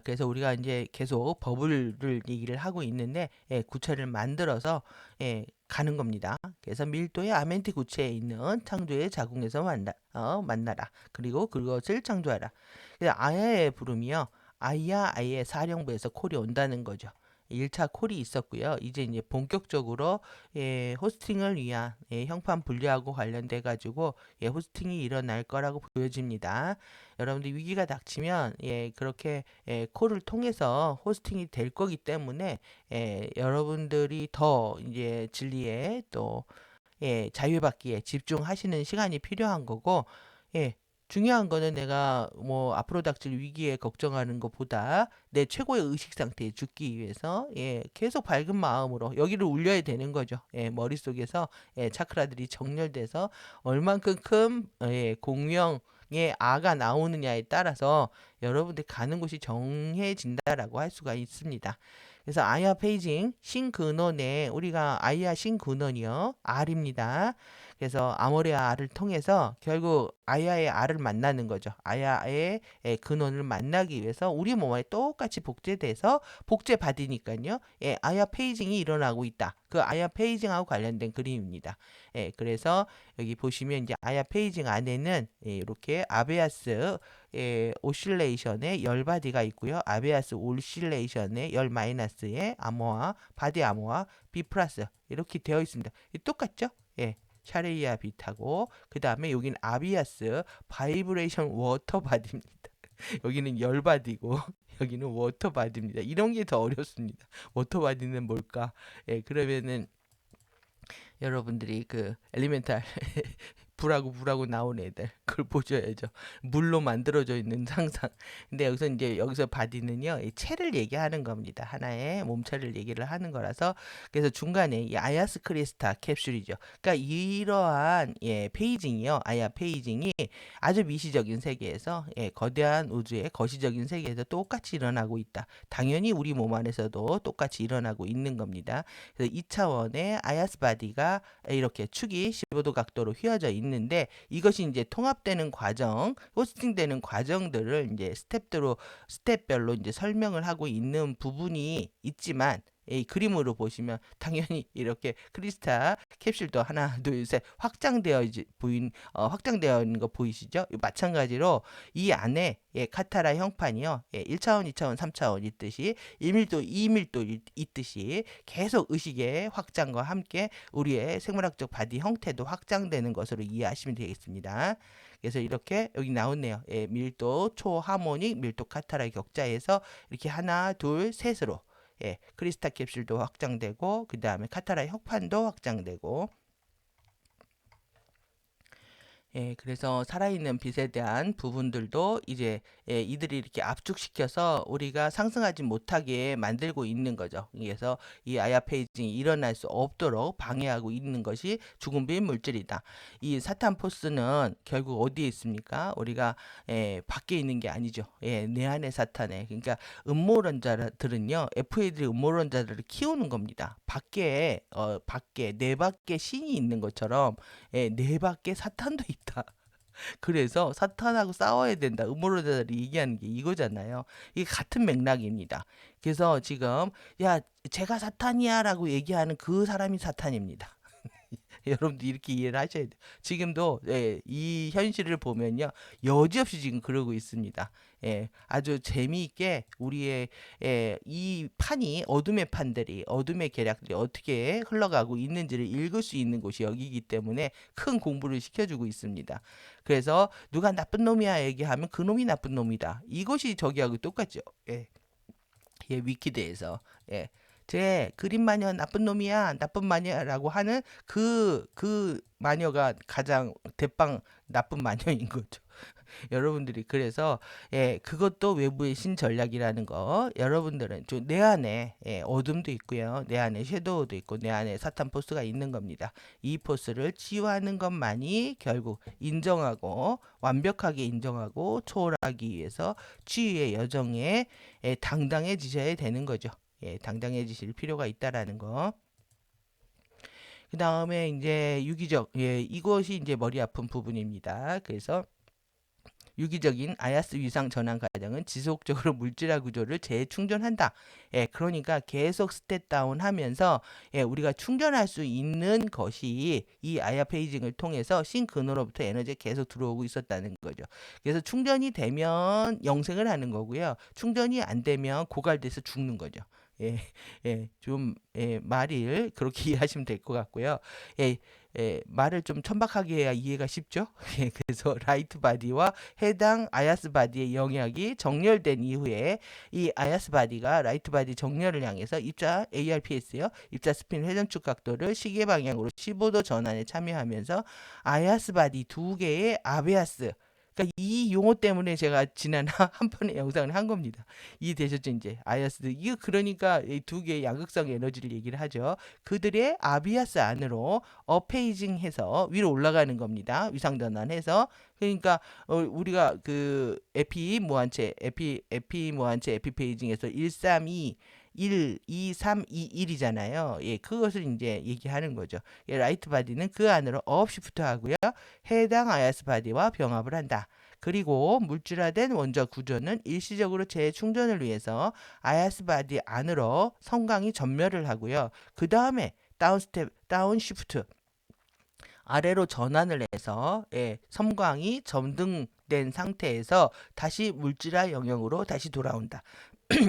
그래서 우리가 이제 계속 버블을 얘기를 하고 있는데 구체를 만들어서 가는 겁니다. 그래서 밀도의 아멘티 구체에 있는 창조의 자궁에서 만나라. 그리고 그것을 창조하라. 그래서 아야의 부름이요. 아이의 사령부에서 콜이 온다는 거죠. 1차 콜이 있었고요. 이제 본격적으로 호스팅을 위한 형판 분리하고 관련돼 가지고 호스팅이 일어날 거라고 보여집니다. 여러분들 위기가 닥치면 그렇게 콜을 통해서 호스팅이 될 거기 때문에 여러분들이 더 이제 진리에 또 자유받기에 집중하시는 시간이 필요한 거고 예, 중요한 거는 내가 뭐 앞으로 닥칠 위기에 걱정하는 것보다 내 최고의 의식 상태에 죽기 위해서 계속 밝은 마음으로 여기를 울려야 되는 거죠. 머릿속에서 차크라들이 정렬돼서 얼만큼 큰 공명의 아가 나오느냐에 따라서 여러분들 가는 곳이 정해진다라고 할 수가 있습니다. 그래서 아야 페이징 신근원에 우리가 아야 신근원이요 R입니다. 그래서 아모레아 R을 통해서 결국 아야의 R을 만나는 거죠. 아야의 근원을 만나기 위해서 우리 몸 안에 똑같이 복제돼서 복제 받으니까요. 아야 페이징이 일어나고 있다. 그 아야 페이징하고 관련된 그림입니다. 그래서 여기 보시면 이제 아야 페이징 안에는 이렇게 아베아스 오실레이션의 열 바디가 있고요. 아베아스 오실레이션의 열 마이너스의 아모아, 바디 아모아, B 플러스 이렇게 되어 있습니다. 똑같죠? 샤레이아 비타고 그 다음에 여기는 아비아스 바이브레이션 워터 바디입니다. 여기는 열 바디고 여기는 워터 바디입니다. 이런 게 더 어렵습니다. 워터 바디는 뭘까? 그러면은 여러분들이 그 엘리멘탈 불하고 나온 애들 그걸 보셔야죠. 물로 만들어져 있는 상상. 근데 여기서 바디는요, 이 체를 얘기하는 겁니다. 하나의 몸체를 얘기를 하는 거라서 그래서 중간에 이 아야스 크리스타 캡슐이죠. 그러니까 이러한 페이징이요, 아야 페이징이 아주 미시적인 세계에서 거대한 우주의 거시적인 세계에서 똑같이 일어나고 있다. 당연히 우리 몸 안에서도 똑같이 일어나고 있는 겁니다. 그래서 2차원의 아야스 바디가 이렇게 축이 15도 각도로 휘어져 있는데 이것이 이제 통합되는 과정, 호스팅되는 과정들을 이제 스텝별로 이제 설명을 하고 있는 부분이 있지만 이 그림으로 보시면 당연히 이렇게 크리스탈 캡슐도 하나, 둘, 셋 확장되어 있는 거 보이시죠? 마찬가지로 이 안에 카타라 형판이요. 1차원, 2차원, 3차원 있듯이 1밀도, 2밀도 있듯이 계속 의식의 확장과 함께 우리의 생물학적 바디 형태도 확장되는 것으로 이해하시면 되겠습니다. 그래서 이렇게 여기 나오네요. 밀도, 초하모닉, 밀도 카타라 격자에서 이렇게 하나, 둘, 셋으로 크리스탈 캡슐도 확장되고 그 다음에 카타라 혁판도 확장되고 그래서 살아있는 빛에 대한 부분들도 이제 이들이 이렇게 압축시켜서 우리가 상승하지 못하게 만들고 있는 거죠. 그래서 이 아야 페이징이 일어날 수 없도록 방해하고 있는 것이 죽은 빛 물질이다. 이 사탄 포스는 결국 어디에 있습니까? 우리가 밖에 있는 게 아니죠. 내 안에 사탄에. 그러니까 음모론자들은요, FA들이 음모론자들을 키우는 겁니다. 밖에 내 밖에 신이 있는 것처럼 내 밖에 사탄도 있다. 그래서 사탄하고 싸워야 된다. 음모론자들이 얘기하는 게 이거잖아요. 이게 같은 맥락입니다. 그래서 지금 야, 제가 사탄이야라고 얘기하는 그 사람이 사탄입니다. 여러분들 이렇게 이해를 하셔야 돼요. 지금도 이 현실을 보면요, 여지없이 지금 그러고 있습니다. 아주 재미있게 우리의 이 판이 어둠의 판들이 어둠의 계략들이 어떻게 흘러가고 있는지를 읽을 수 있는 곳이 여기이기 때문에 큰 공부를 시켜주고 있습니다. 그래서 누가 나쁜 놈이야 얘기하면 그 놈이 나쁜 놈이다. 이것이 저기하고 똑같죠. 위키드에서 제 그림 마녀 나쁜 놈이야, 나쁜 마녀라고 하는 그 마녀가 가장 대빵 나쁜 마녀인 거죠. 여러분들이 그래서 그것도 외부의 신전략이라는 거, 여러분들은 내 안에 어둠도 있고요, 내 안에 섀도우도 있고, 내 안에 사탄 포스가 있는 겁니다. 이 포스를 치유하는 것만이 결국 인정하고 완벽하게 인정하고 초월하기 위해서 치유의 여정에 당당해지셔야 되는 거죠. 당당해지실 필요가 있다라는 거. 그 다음에 이제 유기적, 이것이 이제 머리 아픈 부분입니다. 그래서 유기적인 아야스 위상 전환 과정은 지속적으로 물질화 구조를 재충전한다. 그러니까 계속 스텝 다운 하면서 우리가 충전할 수 있는 것이 이 아야 페이징을 통해서 신근으로부터 에너지가 계속 들어오고 있었다는 거죠. 그래서 충전이 되면 영생을 하는 거고요. 충전이 안 되면 고갈돼서 죽는 거죠. 말을 그렇게 이해하시면 될 것 같고요. 말을 좀 천박하게 해야 이해가 쉽죠? 그래서 라이트 바디와 해당 아야스 바디의 영역이 정렬된 이후에 이 아야스 바디가 라이트 바디 정렬을 향해서 입자 ARPS요, 입자 스핀 회전축 각도를 시계 방향으로 15도 전환에 참여하면서 아야스 바디 두 개의 아베아스, 그러니까 이 용어 때문에 제가 지난 한 번의 영상을 한 겁니다. 이해되셨죠? 이제 아야스들, 이거 그러니까 이 두 개의 양극성 에너지를 얘기를 하죠. 그들의 아비아스 안으로 어페이징해서 위로 올라가는 겁니다. 위상전환해서. 그러니까 우리가 그 에피 무한체 에피페이징에서 132 1, 2, 3, 2, 1이잖아요. 예, 그것을 이제 얘기하는 거죠. 예, 라이트 바디는 그 안으로 업시프트 하고요. 해당 아야스 바디와 병합을 한다. 그리고 물질화된 원자 구조는 일시적으로 재충전을 위해서 아야스 바디 안으로 섬광이 전멸을 하고요. 그 다음에 다운 시프트 아래로 전환을 해서 예, 섬광이 점등된 상태에서 다시 물질화 영역으로 다시 돌아온다.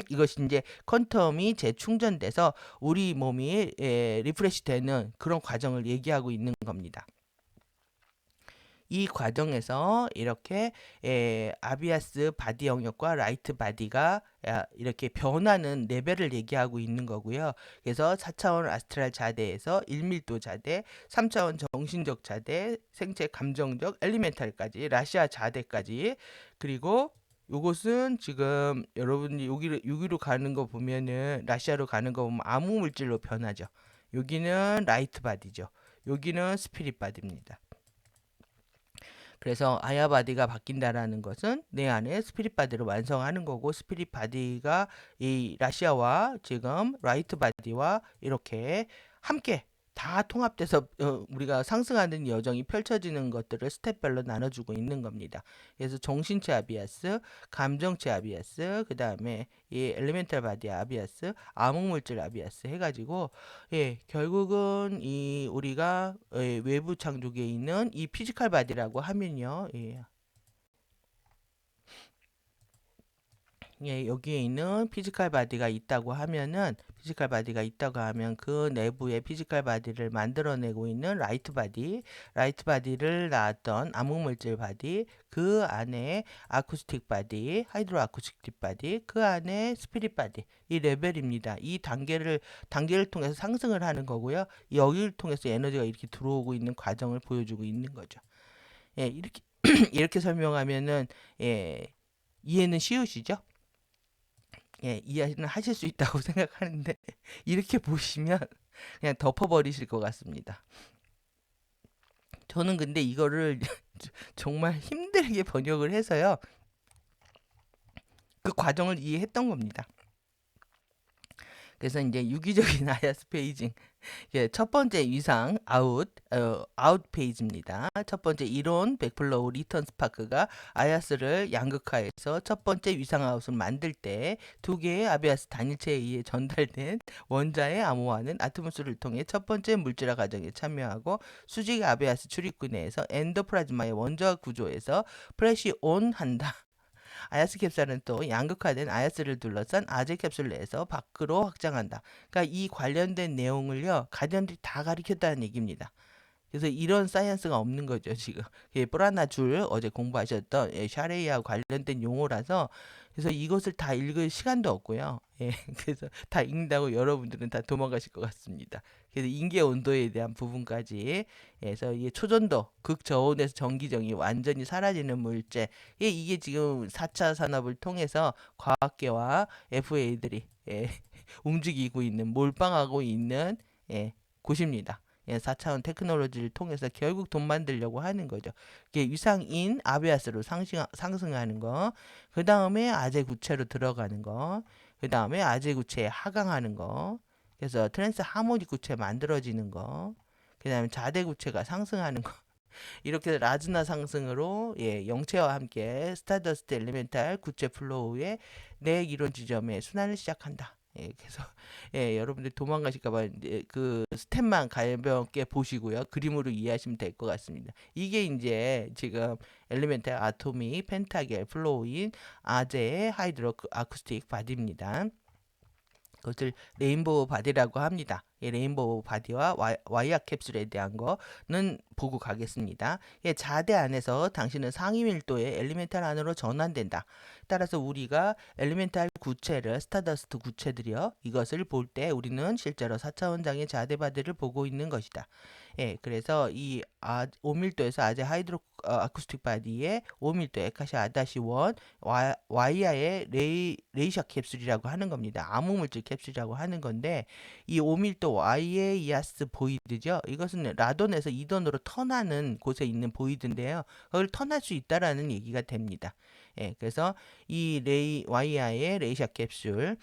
이것이 이제 퀀텀이 재충전돼서 우리 몸이 리프레시 되는 그런 과정을 얘기하고 있는 겁니다. 이 과정에서 이렇게 아비아스 바디 영역과 라이트 바디가 이렇게 변하는 레벨을 얘기하고 있는 거고요. 그래서 4차원 아스트랄 자대에서 1밀도 자대, 3차원 정신적 자대, 생체 감정적 엘리멘탈까지, 라시아 자대까지, 그리고 요것은 지금 여러분이 여기로 가는 거 보면은 라시아로 가는 거 보면 암흑 물질로 변하죠. 여기는 라이트 바디죠. 여기는 스피릿 바디입니다. 그래서 아야 바디가 바뀐다라는 것은 내 안에 스피릿 바디를 완성하는 거고, 스피릿 바디가 이 라시아와 지금 라이트 바디와 이렇게 함께 다 통합돼서 우리가 상승하는 여정이 펼쳐지는 것들을 스텝별로 나눠주고 있는 겁니다. 그래서 정신체 아비아스, 감정체 아비아스, 그 다음에 이 엘리멘탈 바디 아비아스, 암흑물질 아비아스 해가지고 예, 결국은 이 우리가 외부 창조계에 있는 이 피지컬 바디라고 하면요. 예. 예, 여기에 있는 피지컬 바디가 있다고 하면은 피지컬 바디가 있다고 하면 그 내부에 피지컬 바디를 만들어내고 있는 라이트 바디를 낳았던 암흑물질 바디, 그 안에 아쿠스틱 바디, 하이드로 아쿠스틱 바디, 그 안에 스피릿 바디, 이 레벨입니다. 이 단계를 통해서 상승을 하는 거고요. 여기를 통해서 에너지가 이렇게 들어오고 있는 과정을 보여주고 있는 거죠. 예, 이렇게 이렇게 설명하면은 예, 이해는 쉬우시죠? 예, 이해는 하실 수 있다고 생각하는데 이렇게 보시면 그냥 덮어버리실 것 같습니다. 저는 근데 이거를 정말 힘들게 번역을 해서요. 그 과정을 이해했던 겁니다. 그래서 이제 유기적인 아야스 페이징. 예, 첫 번째 위상 아웃 페이지입니다. 첫 번째 이론 백플로우 리턴 스파크가 아야스를 양극화해서 첫 번째 위상 아웃을 만들 때 두 개의 아비아스 단일체에 의해 전달된 원자의 암호화는 아트모스를 통해 첫 번째 물질화 과정에 참여하고 수직 아비아스 출입구 내에서 엔도플라즈마의 원자 구조에서 프레시 온 한다. 아야스 캡슐은 또 양극화된 아야스를 둘러싼 아제 캡슐 내에서 밖으로 확장한다. 그러니까 이 관련된 내용을요, 가디언들이 다 가르쳤다는 얘기입니다. 그래서 이런 사이언스가 없는 거죠, 지금. 예, 뿌라나 줄 어제 공부하셨던 샤레이와 관련된 용어라서 그래서 이것을 다 읽을 시간도 없고요. 예, 그래서 다 읽는다고 여러분들은 다 도망가실 것 같습니다. 그래서 인계 온도에 대한 부분까지 그래서 이 초전도 극저온에서 전기정이 완전히 사라지는 물질 이게 지금 4차 산업을 통해서 과학계와 FA들이 움직이고 있는 몰빵하고 있는 곳입니다. 4차원 테크놀로지를 통해서 결국 돈 만들려고 하는 거죠. 이게 위상인 아비아스로 상승하는 거, 그 다음에 아재 구체로 들어가는 거, 그 다음에 아재 구체에 하강하는 거, 그래서 트랜스 하모닉 구체 만들어지는 거, 그 다음에 자대 구체가 상승하는 거. 이렇게 라즈나 상승으로 영체와 함께 스타더스트 엘리멘탈 구체 플로우의 내 이론 지점에 순환을 시작한다. 그래서 여러분들 도망가실까봐 그 스텝만 가볍게 보시고요. 그림으로 이해하시면 될 것 같습니다. 이게 이제 지금 엘리멘탈 아토미 펜타겔 플로우인 아제의 하이드로 아쿠스틱 바디입니다. 그것을 레인보우 바디라고 합니다. 레인보우 바디와 와이어 캡슐에 대한 거는 보고 가겠습니다. 자대 안에서 당신은 상위 밀도의 엘리멘탈 안으로 전환된다. 따라서 우리가 엘리멘탈 구체를 스타더스트 구체들이요. 이것을 볼 때 우리는 실제로 4차원장의 자대 바디를 보고 있는 것이다. 그래서 이 5밀도에서 아제 하이드로 아쿠스틱 바디의 5밀도 에카시 아다시1 와이아의 레이샤 캡슐이라고 하는 겁니다. 암흑물질 캡슐이라고 하는 건데 이 5밀도 와이에이아스 보이드죠. 이것은 라돈에서 이돈으로 턴하는 곳에 있는 보이드인데요. 그걸 턴할 수 있다라는 얘기가 됩니다. 그래서 이 와이아의 레이샤 캡슐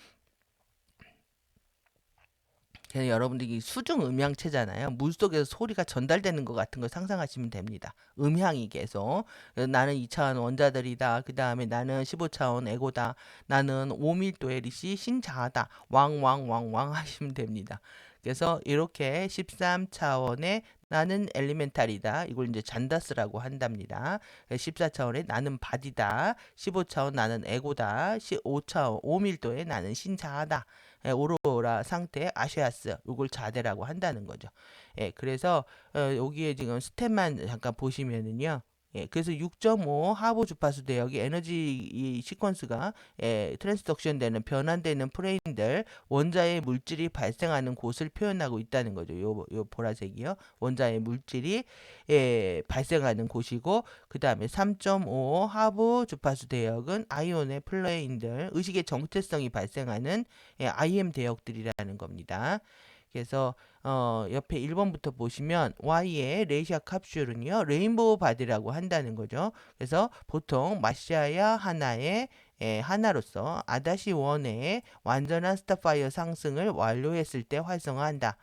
그래서 여러분들이 수중 음향체잖아요. 물속에서 소리가 전달되는 것 같은 걸 상상하시면 됩니다. 음향이 계속. 그래서 나는 2차원 원자들이다. 그 다음에 나는 15차원 에고다. 나는 5밀도의 리시 신자하다. 왕왕왕왕 하시면 됩니다. 그래서 이렇게 13차원의 나는 엘리멘탈이다. 이걸 이제 잔다스라고 한답니다. 14차원의 나는 바디다. 15차원 나는 에고다. 15차원 5밀도의 나는 신자하다. 오로라 상태 아시아스 요걸 자대라고 한다는 거죠. 예, 그래서 여기에 지금 스텝만 잠깐 보시면은요. 예, 그래서 6.5 하부 주파수 대역이 에너지 이 시퀀스가 트랜스덕션 되는 변환되는 프레임들 원자의 물질이 발생하는 곳을 표현하고 있다는 거죠. 요 보라색이요. 원자의 물질이 발생하는 곳이고 그 다음에 3.5 하부 주파수 대역은 아이온의 플레인들 의식의 정체성이 발생하는 IM 대역들이라는 겁니다. 그래서 옆에 1번부터 보시면 Y의 레이시아 캡슐은요 레인보우 바디라고 한다는 거죠. 그래서 보통 마시아야 하나의 하나로서 아다시 원의 완전한 스타파이어 상승을 완료했을 때 활성화한다.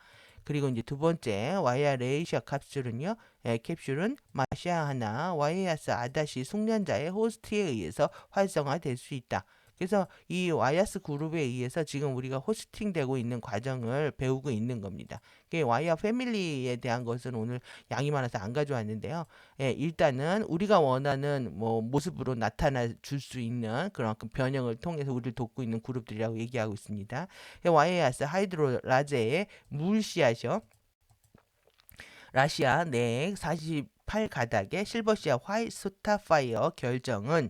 그리고 이제 두 번째 와이아 레이시아 캡슐은요 캡슐은 마시아 하나 와이아스 아다시 숙련자의 호스트에 의해서 활성화될 수 있다. 그래서 이 와이아스 그룹에 의해서 지금 우리가 호스팅 되고 있는 과정을 배우고 있는 겁니다. 와이아 패밀리에 대한 것은 오늘 양이 많아서 안 가져왔는데요. 일단은 우리가 원하는 뭐 모습으로 나타나 줄 수 있는 그런 변형을 통해서 우리를 돕고 있는 그룹들이라고 얘기하고 있습니다. 와이아스 하이드로라제의 물씨앗이요. 라시아 넥 48가닥의 실버시아 화이트 스타파이어 결정은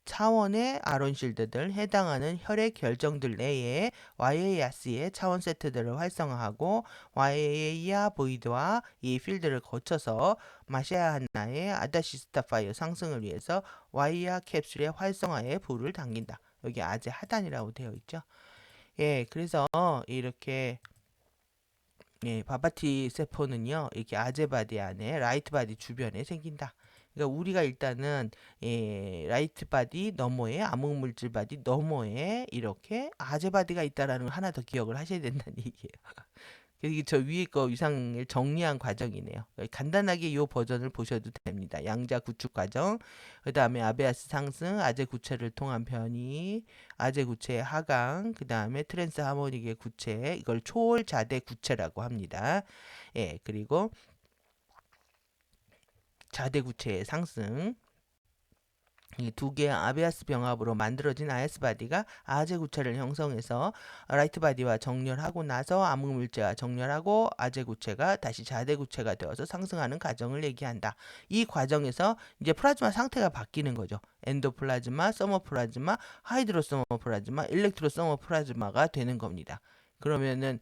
차원의 아론실드들 해당하는 혈액 결정들 내에 YAS의 차원 세트들을 활성화하고 YA야 보이드와 이 필드를 거쳐서 마시아 하나의 아다시스타파이어 상승을 위해서 YA 캡슐의 활성화에 불을 당긴다. 여기 아제 하단이라고 되어 있죠. 예, 그래서 이렇게 바바티 세포는요, 이렇게 아제바디 안에 라이트 바디 주변에 생긴다. 그러니까 우리가 일단은 라이트 바디 너머에 암흑물질 바디 너머에 이렇게 아제바디가 있다라는 걸 하나 더 기억을 하셔야 된다는 얘기예요. 이게 저 위에 거 위상을 정리한 과정이네요. 간단하게 이 버전을 보셔도 됩니다. 양자 구축 과정, 그 다음에 아베아스 상승, 아제 구체를 통한 변이, 아제 구체의 하강, 그 다음에 트랜스 하모닉의 구체, 이걸 초월 자대 구체라고 합니다. 예, 그리고 자대 구체의 상승, 이 두 개의 아베아스 병합으로 만들어진 아야스 바디가 아제 구체를 형성해서 라이트 바디와 정렬하고 나서 암흑 물체와 정렬하고 아제 구체가 다시 자대 구체가 되어서 상승하는 과정을 얘기한다. 이 과정에서 이제 플라즈마 상태가 바뀌는 거죠. 엔도플라즈마, 서머플라즈마, 하이드로서머플라즈마, 일렉트로서머플라즈마가 되는 겁니다. 그러면은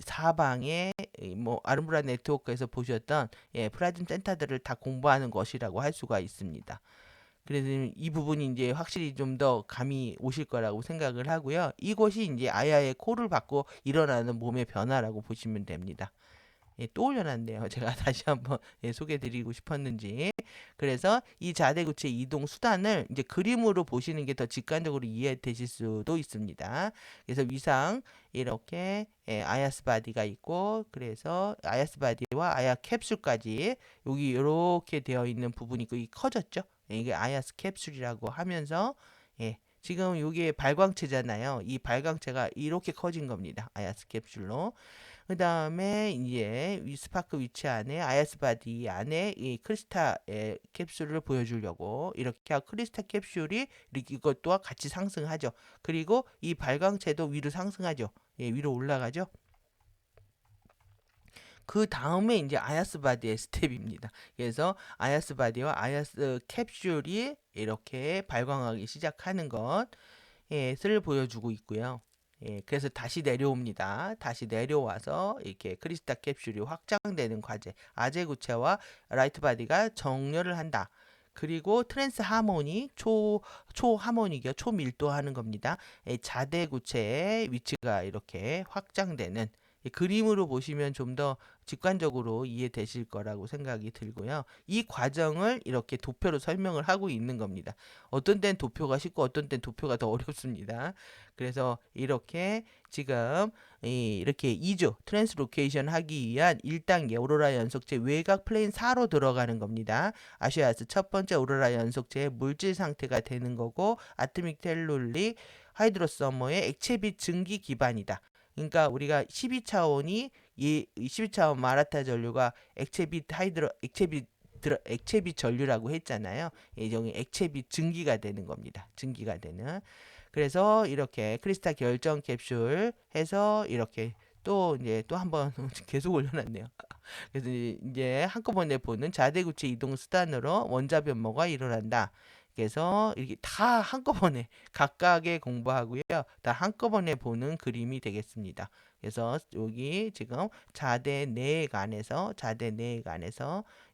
사방에 뭐 아름브라 네트워크에서 보셨던 플라즘 센터들을 다 공부하는 것이라고 할 수가 있습니다. 그래서 이 부분이 이제 확실히 좀 더 감이 오실 거라고 생각을 하고요. 이것이 이제 아야의 코를 받고 일어나는 몸의 변화라고 보시면 됩니다. 또 올려놨네요. 제가 다시 한번 소개드리고 싶었는지. 그래서 이 자대구체 이동 수단을 이제 그림으로 보시는 게 더 직관적으로 이해되실 수도 있습니다. 그래서 위상 이렇게 아야스 바디가 있고 그래서 아야스 바디와 아야 캡슐까지 여기 이렇게 되어 있는 부분이 있고 이 커졌죠. 이게 아야스 캡슐이라고 하면서 지금 이게 발광체잖아요. 이 발광체가 이렇게 커진 겁니다. 아야스 캡슐로. 그 다음에 이제 스파크 위치 안에 아야스 바디 안에 이 크리스타 캡슐을 보여주려고 이렇게 하고 크리스타 캡슐이 이렇게 이것과 같이 상승하죠. 그리고 이 발광체도 위로 상승하죠. 위로 올라가죠. 그 다음에 이제 아야스 바디의 스텝입니다. 그래서 아야스 바디와 아야스 캡슐이 이렇게 발광하기 시작하는 것을 보여주고 있고요. 그래서 다시 내려옵니다. 다시 내려와서 이렇게 크리스탈 캡슐이 확장되는 과제, 아제 구체와 라이트 바디가 정렬을 한다. 그리고 트랜스 하모니, 초하모닉이요, 초밀도하는 겁니다. 자대 구체의 위치가 이렇게 확장되는 그림으로 보시면 좀 더 직관적으로 이해되실 거라고 생각이 들고요. 이 과정을 이렇게 도표로 설명을 하고 있는 겁니다. 어떤 땐 도표가 쉽고 어떤 땐 도표가 더 어렵습니다. 그래서 이렇게 지금 이렇게 2주 트랜스로케이션 하기 위한 1단계 오로라 연속체 외곽 플레인 4로 들어가는 겁니다. 아시아스 첫 번째 오로라 연속체의 물질 상태가 되는 거고 아토믹 텔룰리 하이드로서머의 액체빛 증기 기반이다. 그러니까 우리가 12차원이 이 12차원 마라타 전류가 액체빛 전류라고 했잖아요. 이 경우 액체빛 증기가 되는 겁니다. 증기가 되는. 그래서 이렇게 크리스탈 결정 캡슐 해서 이렇게 또 이제 또 한번 계속 올려놨네요. 그래서 이제 한꺼번에 보는 자대구체 이동 수단으로 원자 변모가 일어난다. 그래서 이렇게 다 한꺼번에 각각의 공부하고요. 다 한꺼번에 보는 그림이 되겠습니다. 그래서 여기 지금 자대 내액 안에서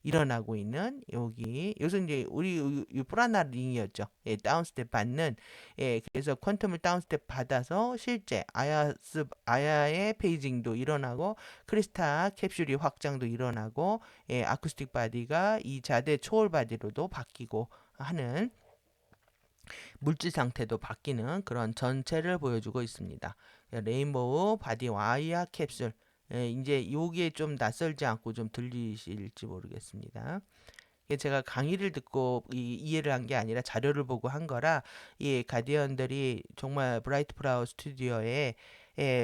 일어나고 있는 여기서 이제 우리 프라나 링이었죠. 예, 다운스텝 받는 그래서 퀀텀을 다운스텝 받아서 실제 아야의 페이징도 일어나고 크리스탈 캡슐이 확장도 일어나고 아쿠스틱 바디가 이 자대 초월 바디로도 바뀌고 하는 물질 상태도 바뀌는 그런 전체를 보여주고 있습니다. 레인보우 바디 와이어 캡슐 이제 요게 좀 낯설지 않고 좀 들리실지 모르겠습니다. 제가 강의를 듣고 이해를 한 게 아니라 자료를 보고 한 거라 이 가디언들이 정말 브라이트 플라워 스튜디오에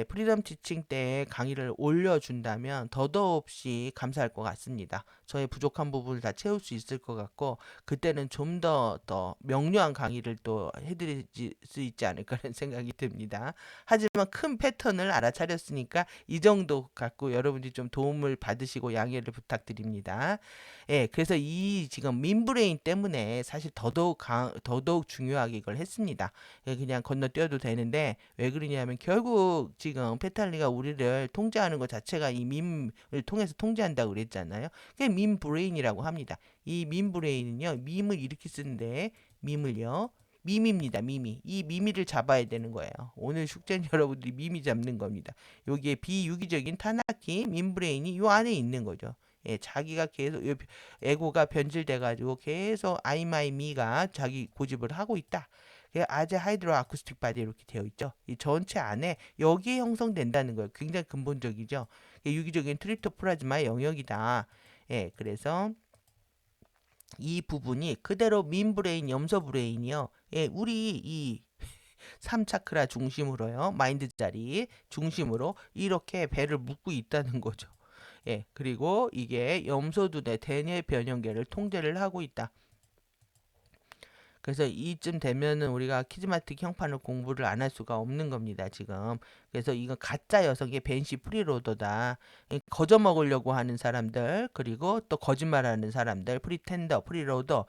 프리덤 티칭 때 강의를 올려준다면 더더없이 감사할 것 같습니다. 저의 부족한 부분을 다 채울 수 있을 것 같고 그때는 좀 더 명료한 강의를 또 해드릴 수 있지 않을까라는 생각이 듭니다. 하지만 큰 패턴을 알아차렸으니까 이 정도 갖고 여러분들이 좀 도움을 받으시고 양해를 부탁드립니다. 그래서 이 지금 민브레인 때문에 사실 더더욱 중요하게 이걸 했습니다. 그냥 건너뛰어도 되는데 왜 그러냐면 결국 지금 페탈리가 우리를 통제하는 것 자체가 이 밈을 통해서 통제한다고 그랬잖아요. 그게 밈브레인이라고 합니다. 이 밈브레인은요, 밈을 이렇게 쓰는데 밈을요. 미미입니다. 미미. 이 미미를 잡아야 되는 거예요. 오늘 숙제는 여러분들이 미미 잡는 겁니다. 여기에 비유기적인 타나키 밈브레인이 요 안에 있는 거죠. 자기가 계속 에고가 변질돼가지고 계속 아이마이 미가 자기 고집을 하고 있다. 아재 하이드로 아쿠스틱 바디 이렇게 되어 있죠. 이 전체 안에 여기에 형성된다는 거예요. 굉장히 근본적이죠. 유기적인 트립토플라즈마의 영역이다. 그래서 이 부분이 그대로 민브레인, 염소브레인이요. 우리 이 3차크라 중심으로요. 마인드 자리 중심으로 이렇게 배를 묶고 있다는 거죠. 그리고 이게 염소두뇌 대뇌 변형계를 통제를 하고 있다. 그래서 이쯤 되면은 우리가 키즈마틱 형판을 공부를 안 할 수가 없는 겁니다, 지금. 그래서 이건 가짜 여성의 벤시 프리로더다. 거저 먹으려고 하는 사람들, 그리고 또 거짓말하는 사람들, 프리텐더, 프리로더,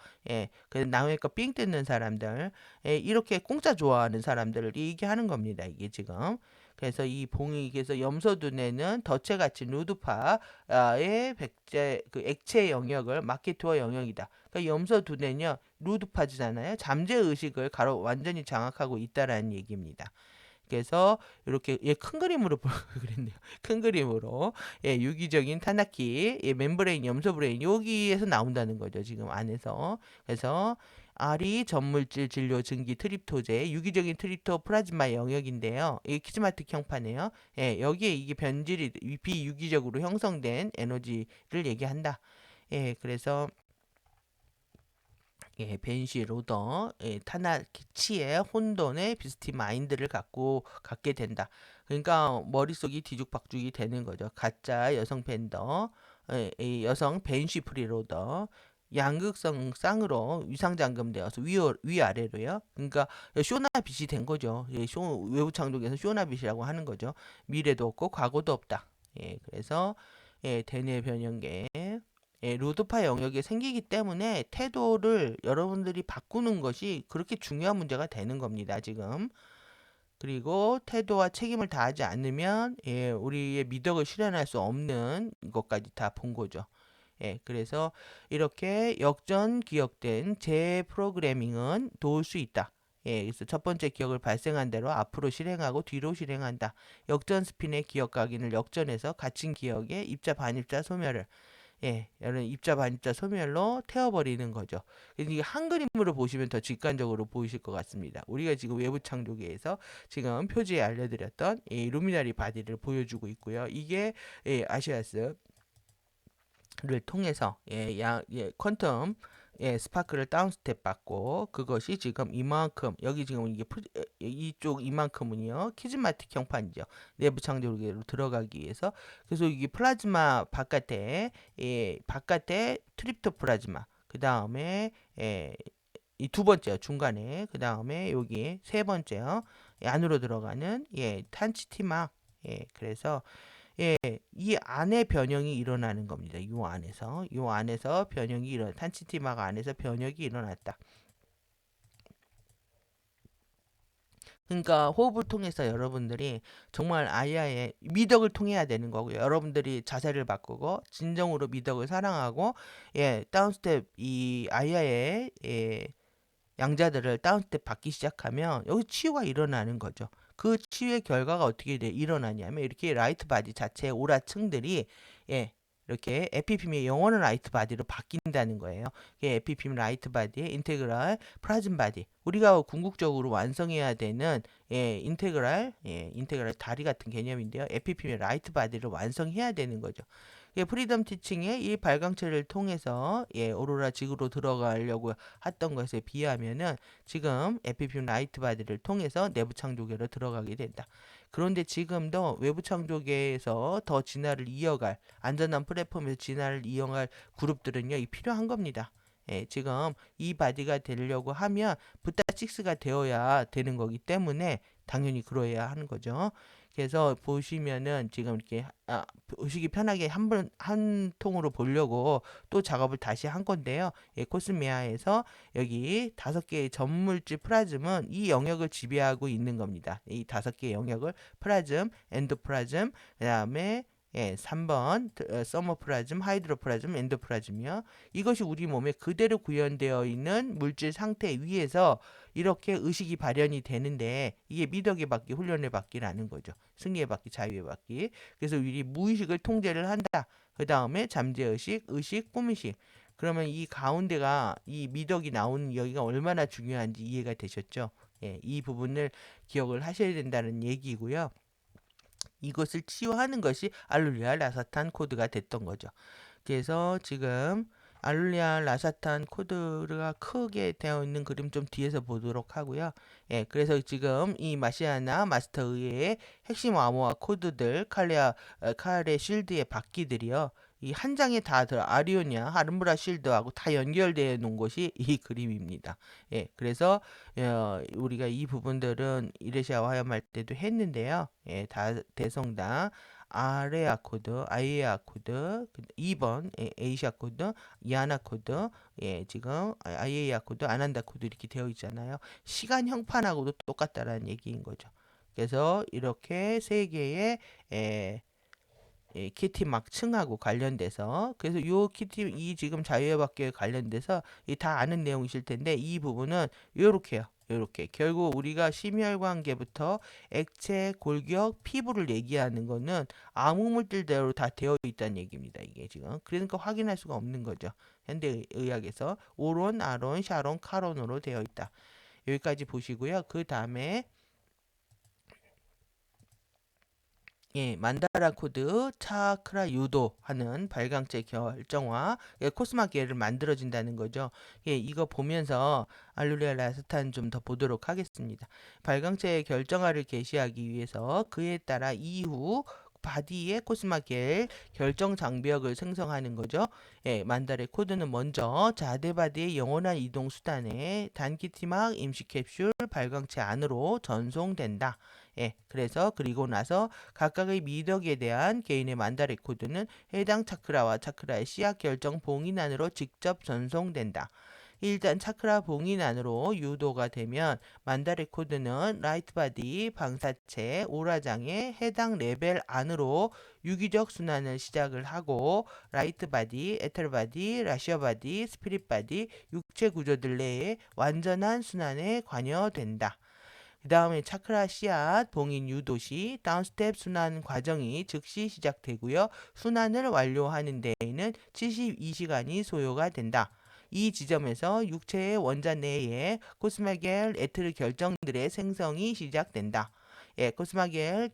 그래서 남의 거 삥 뜯는 사람들, 이렇게 공짜 좋아하는 사람들을 얘기하는 겁니다, 이게 지금. 그래서 이 봉익에서 염소두뇌는 덫에같이 루드파의 그 액체 영역을 마케투어 영역이다. 그러니까 염소두뇌는요 루드파즈잖아요. 잠재 의식을 완전히 장악하고 있다라는 얘기입니다. 그래서 이렇게 큰 그림으로 그랬네요. 큰 그림으로 유기적인 타나키 멤브레인 염소 브레인 여기에서 나온다는 거죠. 지금 안에서. 그래서 R이 전물질 진료 증기 트립토제 유기적인 트립토 플라즈마 영역인데요. 이게 키즈마틱 형파네요. 여기에 이게 변질이 비유기적으로 형성된 에너지를 얘기한다. 그래서 벤시 로더 타나키치의 혼돈의 비스티 마인드를 갖게 된다. 그러니까 머릿속이 뒤죽박죽이 되는 거죠. 가짜 여성 팬더, 여성 벤시 프리로더, 양극성 쌍으로 위상잠금되어서 위아래로요. 그러니까 쇼나빗이 된 거죠. 외부 창조에서 쇼나빗이라고 하는 거죠. 미래도 없고 과거도 없다. 그래서 대뇌 변형계 로드파 영역이 생기기 때문에 태도를 여러분들이 바꾸는 것이 그렇게 중요한 문제가 되는 겁니다, 지금. 그리고 태도와 책임을 다하지 않으면 우리의 미덕을 실현할 수 없는 것까지 다 본 거죠. 그래서 이렇게 역전 기억된 재프로그래밍은 도울 수 있다. 예, 그래서 첫 번째 기억을 발생한 대로 앞으로 실행하고 뒤로 실행한다. 역전 스핀의 기억 각인을 역전해서 갇힌 기억의 입자 반입자 소멸을 예, 이런 입자 반입자 소멸로 태워버리는 거죠. 그래서 이게 한 그림으로 보시면 더 직관적으로 보이실 것 같습니다. 우리가 지금 외부 창조계에서 지금 표지에 알려드렸던 이 루미나리 바디를 보여주고 있고요. 이게 예, 아시아스 를 통해서 퀀텀 스파크를 다운 스텝 받고 그것이 지금 이만큼 여기 지금 이게 이쪽 이만큼은요 키즈마틱 형판이죠. 내부 창조계로 들어가기 위해서. 그래서 이게 플라즈마 바깥에 바깥에 트립토 플라즈마 그 다음에 이 두 번째요 중간에 그 다음에 여기 세 번째요 안으로 들어가는 탄치티막 그래서 이 안에 변형이 일어나는 겁니다. 요 안에서 변형이 탄치티막 안에서 변형이 일어났다. 그러니까 호흡을 통해서 여러분들이 정말 아이의 미덕을 통해야 되는 거고요. 여러분들이 자세를 바꾸고 진정으로 미덕을 사랑하고 다운스텝 이 아이의 양자들을 다운스텝 받기 시작하면 여기 치유가 일어나는 거죠. 그 치유의 결과가 어떻게 일어나냐면 이렇게 라이트 바디 자체의 오라층들이 이렇게 에피핌의 영원한 라이트 바디로 바뀐다는 거예요. 에피핌 라이트 바디의 인테그랄 프라즘 바디. 우리가 궁극적으로 완성해야 되는 인테그랄 다리 같은 개념인데요. 에피핌의 라이트 바디를 완성해야 되는 거죠. 프리덤 티칭의 이 발광체를 통해서 오로라 지구로 들어가려고 했던 것에 비하면은 지금 에피핌 라이트 바디를 통해서 내부 창조계로 들어가게 된다. 그런데 지금도 외부 창조계에서 더 진화를 이어갈 안전한 플랫폼에서 진화를 이어갈 그룹들은요 필요한 겁니다. 지금 이 바디가 되려고 하면 부타 6가 되어야 되는 거기 때문에 당연히 그러해야 하는 거죠. 그래서 보시면은 지금 이렇게 보시기 편하게 한 통으로 보려고 또 작업을 다시 한 건데요. 코스메아에서 여기 5개의 전물질 프라즘은 이 영역을 지배하고 있는 겁니다. 이 5개의 영역을 프라즘, 엔도프라즘, 그다음에 3번 서머프라즘, 하이드로프라즘, 엔도프라즘이요. 이것이 우리 몸에 그대로 구현되어 있는 물질 상태 위에서 이렇게 의식이 발현이 되는데 이게 미덕의 받기, 훈련의 받기라는 거죠. 승리의 받기, 자유의 받기. 그래서 우리 무의식을 통제를 한다. 그 다음에 잠재의식, 의식, 꿈의식. 그러면 이 가운데가 이 미덕이 나오는 여기가 얼마나 중요한지 이해가 되셨죠? 이 부분을 기억을 하셔야 된다는 얘기고요. 이것을 치유하는 것이 알룰리아 라사탄 코드가 됐던 거죠. 그래서 지금 알룰리아 라사탄 코드가 크게 되어 있는 그림 좀 뒤에서 보도록 하고요. 그래서 지금 이 마시아나 마스터 의회의 핵심 암호화 코드들 칼의 쉴드의 바퀴들이요. 이 한 장에 다 들어 아리오냐 하른브라 쉴드하고 다 연결되어 놓은 것이 이 그림입니다. 그래서 우리가 이 부분들은 이레시아 화염할 때도 했는데요. 다 대성당 아레아 코드, 아이에아 코드, 2번 에이시아 코드, 이아나 코드, 지금 아이에아 코드, 아난다 코드 이렇게 되어 있잖아요. 시간 형판하고도 똑같다라는 얘기인 거죠. 그래서 이렇게 세 개의 키티 막층하고 관련돼서 그래서 요 키티 이 지금 자유의학계에 관련돼서 이 다 아는 내용이실 텐데 이 부분은 요렇게요. 요렇게 결국 우리가 심혈관계부터 액체, 골격, 피부를 얘기하는 거는 아무 물질대로 다 되어 있다는 얘기입니다. 이게 지금 그러니까 확인할 수가 없는 거죠. 현대 의학에서 오론, 아론, 샤론, 카론으로 되어 있다. 여기까지 보시고요. 그 다음에 만다라 코드 차크라 유도하는 발광체 결정화 코스마 기회를 만들어진다는 거죠. 이거 보면서 알루리아 라스탄 좀 더 보도록 하겠습니다. 발광체의 결정화를 개시하기 위해서 그에 따라 이후 바디의 코스마겔 결정 장벽을 생성하는 거죠. 만달의 코드는 먼저 자대바디의 영원한 이동 수단에 단기티막 임시 캡슐 발광체 안으로 전송된다. 그래서 그리고 나서 각각의 미덕에 대한 개인의 만다레 코드는 해당 차크라와 차크라의 씨앗 결정 봉인 안으로 직접 전송된다. 일단 차크라 봉인 안으로 유도가 되면 만다레 코드는 라이트 바디 방사체 오라장의 해당 레벨 안으로 유기적 순환을 시작을 하고 라이트 바디, 에터 바디, 라시아 바디, 스피릿 바디 육체 구조들 내에 완전한 순환에 관여된다. 그 다음에 차크라 씨앗 봉인 유도 시 다운스텝 순환 과정이 즉시 시작되고요. 순환을 완료하는 데에는 72시간이 소요가 된다. 이 지점에서 육체의 원자 내에 코스마겔 에트르 결정들의 생성이 시작된다. 코스마겔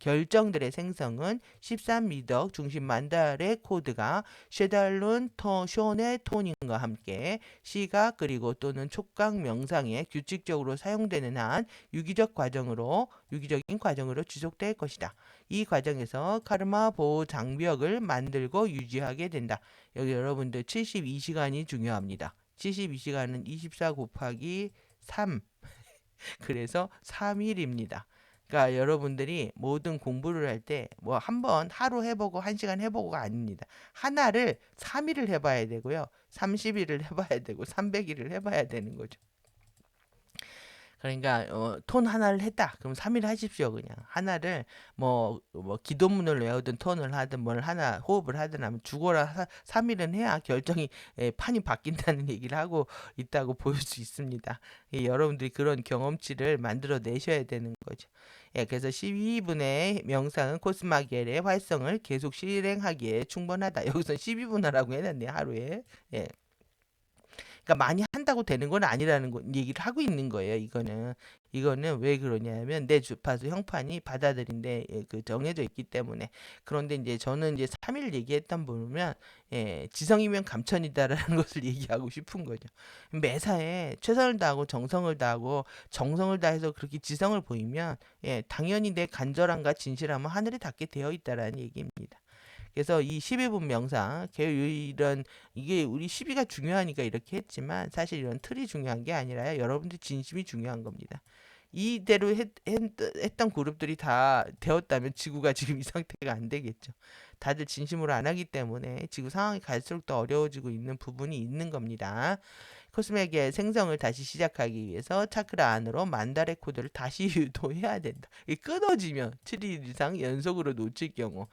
결정들의 생성은 13미덕 중심 만달의 코드가 쉐달룬 쇼네 토닝과 함께 시각 그리고 또는 촉각 명상에 규칙적으로 사용되는 한 유기적인 과정으로 지속될 것이다. 이 과정에서 카르마 보호 장벽을 만들고 유지하게 된다. 여기 여러분들 72시간이 중요합니다. 72시간은 24 곱하기 3 그래서 3일입니다. 그러니까 여러분들이 모든 공부를 할 때 뭐 한 번 하루 해보고 1시간 해보고가 아닙니다. 하나를 3일을 해봐야 되고요. 30일을 해봐야 되고 300일을 해봐야 되는 거죠. 그러니까 톤 하나를 했다. 그럼 3일 하십시오. 그냥 하나를 뭐 기도문을 외우든 톤을 하든 뭘 하나 호흡을 하든 하면 죽어라 3일은 해야 결정이 판이 바뀐다는 얘기를 하고 있다고 보일 수 있습니다. 여러분들이 그런 경험치를 만들어 내셔야 되는 거죠. 그래서 12분의 명상은 코스마겔의 활성을 계속 실행하기에 충분하다. 여기서 12분 하라고 해놨네 하루에. 예. 그러니까 많이 한다고 되는 건 아니라는 얘기를 하고 있는 거예요. 이거는 왜 그러냐면 내 주파수 형판이 받아들인데 그 정해져 있기 때문에. 그런데 이제 저는 이제 3일 얘기했던 보면 지성이면 감천이다라는 것을 얘기하고 싶은 거죠. 매사에 최선을 다하고 정성을 다해서 그렇게 지성을 보이면 당연히 내 간절함과 진실함은 하늘에 닿게 되어 있다라는 얘기입니다. 그래서 이 12분 명상, 이런, 이게 우리 12가 중요하니까 이렇게 했지만 사실 이런 틀이 중요한 게 아니라요. 여러분들 진심이 중요한 겁니다. 이대로 했던 그룹들이 다 되었다면 지구가 지금 이 상태가 안 되겠죠. 다들 진심으로 안 하기 때문에 지구 상황이 갈수록 더 어려워지고 있는 부분이 있는 겁니다. 코스맥의 생성을 다시 시작하기 위해서 차크라 안으로 만다레 코드를 다시 유도해야 된다. 끊어지면 7일 이상 연속으로 놓칠 경우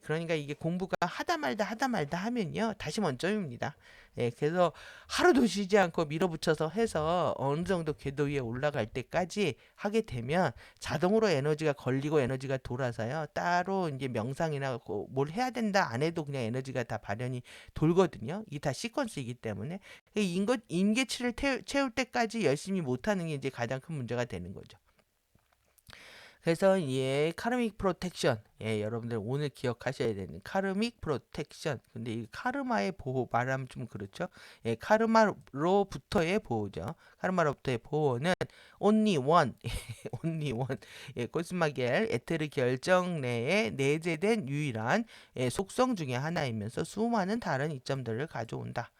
그러니까 이게 공부가 하다 말다 하면요. 다시 원점입니다. 그래서 하루도 쉬지 않고 밀어붙여서 해서 어느 정도 궤도 위에 올라갈 때까지 하게 되면 자동으로 에너지가 걸리고 에너지가 돌아서요. 따로 이제 명상이나 뭘 해야 된다 안 해도 그냥 에너지가 다 발현이 돌거든요. 이게 다 시퀀스이기 때문에 임계치를 채울 때까지 열심히 못하는 게 이제 가장 큰 문제가 되는 거죠. 그래서 카르믹 프로텍션 여러분들 오늘 기억하셔야 되는 카르믹 프로텍션 근데 이 카르마의 보호 말하면 좀 그렇죠. 카르마로부터의 보호죠. 카르마로부터의 보호는 only one only one 코스마겔 에테르 결정 내에 내재된 유일한 속성 중의 하나이면서 수많은 다른 이점들을 가져온다.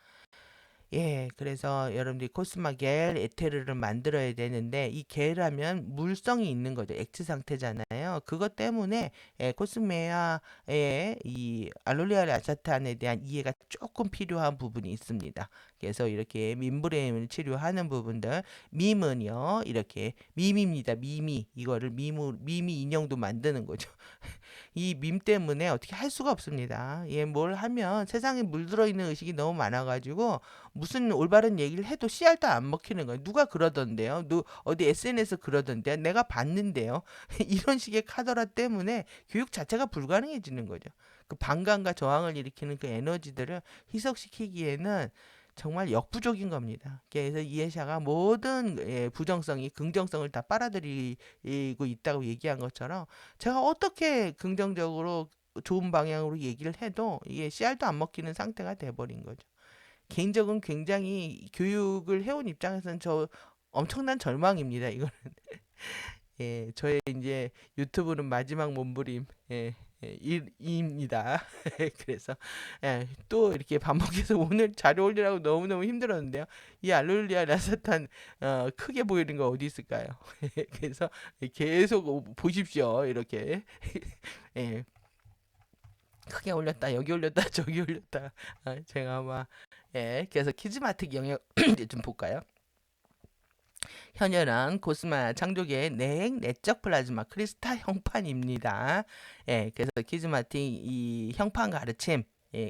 그래서 여러분들이 코스마겔 에테르를 만들어야 되는데 이 겔하면 물성이 있는 거죠. 액체 상태잖아요. 그것 때문에 코스메아의 이 알룰리아 라사탄에 대한 이해가 조금 필요한 부분이 있습니다. 그래서 이렇게 밈브레임을 치료하는 부분들 밈은요 이렇게 밈입니다. 이거를 미미 인형도 만드는 거죠. 이 밈 때문에 어떻게 할 수가 없습니다. 뭘 하면 세상에 물들어 있는 의식이 너무 많아가지고 무슨 올바른 얘기를 해도 씨알도 안 먹히는 거예요. 누가 그러던데요? 어디 SNS 그러던데요? 내가 봤는데요? 이런 식의 카더라 때문에 교육 자체가 불가능해지는 거죠. 그 반감과 저항을 일으키는 그 에너지들을 희석시키기에는 정말 역부족인 겁니다. 그래서 이해샤가 모든 부정성이 긍정성을 다 빨아들이고 있다고 얘기한 것처럼 제가 어떻게 긍정적으로 좋은 방향으로 얘기를 해도 이게 씨알도 안 먹히는 상태가 돼버린 거죠. 개인적으로 굉장히 교육을 해온 입장에서는 저 엄청난 절망입니다. 이거는 저의 이제 유튜브는 마지막 몸부림 입니다. 그래서 또 이렇게 반복해서 오늘 자료 올리라고 너무너무 힘들었는데요. 이 알룰리아 라사탄 크게 보이는 거 어디 있을까요? 그래서 계속 보십시오. 이렇게 크게 올렸다, 여기 올렸다, 저기 올렸다. 제가 아마 그래서 키즈마틱 영역 이제 좀 볼까요? 현열한 고스마 창조계의 내핵 내적 플라즈마 크리스탈 형판입니다. 그래서 키즈마틱 이 형판 가르침,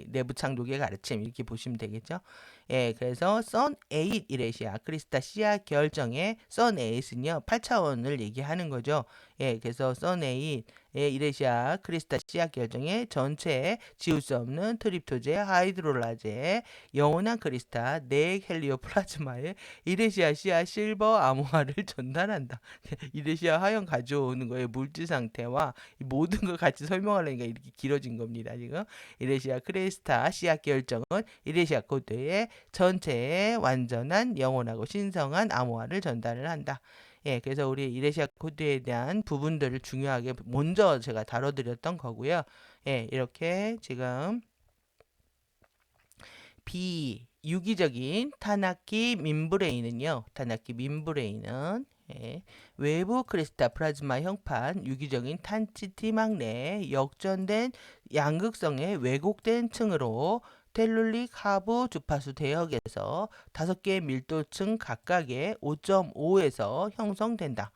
내부 창조계 가르침 이렇게 보시면 되겠죠. 그래서 선 8 이레시아 크리스탈 시아 결정의 선 8은요 8차원을 얘기하는 거죠. 그래서 선 8 이레시아 크리스탈 시아 결정의 전체에 지울 수 없는 트립토제 하이드롤라제 영원한 크리스탈 넥 헬리오 플라즈마의 이레시아 시아 실버 암호화를 전달한다. 이레시아 화형 가져오는 거에 물질 상태와 모든 걸 같이 설명하려니까 이렇게 길어진 겁니다. 지금 이레시아 크리스타 시아 결정은 이레시아 코드의 전체에 완전한 영원하고 신성한 암호화를 전달을 한다. 그래서 우리 이레시아 코드에 대한 부분들을 중요하게 먼저 제가 다뤄드렸던 거고요. 이렇게 지금 비유기적인 타나키 밈브레인은요. 타나키 밈브레인은 외부 크리스탈 플라즈마 형판 유기적인 탄치티막 내에 역전된 양극성의 왜곡된 층으로 텔룰릭 하부 주파수 대역에서 5개의 밀도층 각각의 5.5에서 형성된다.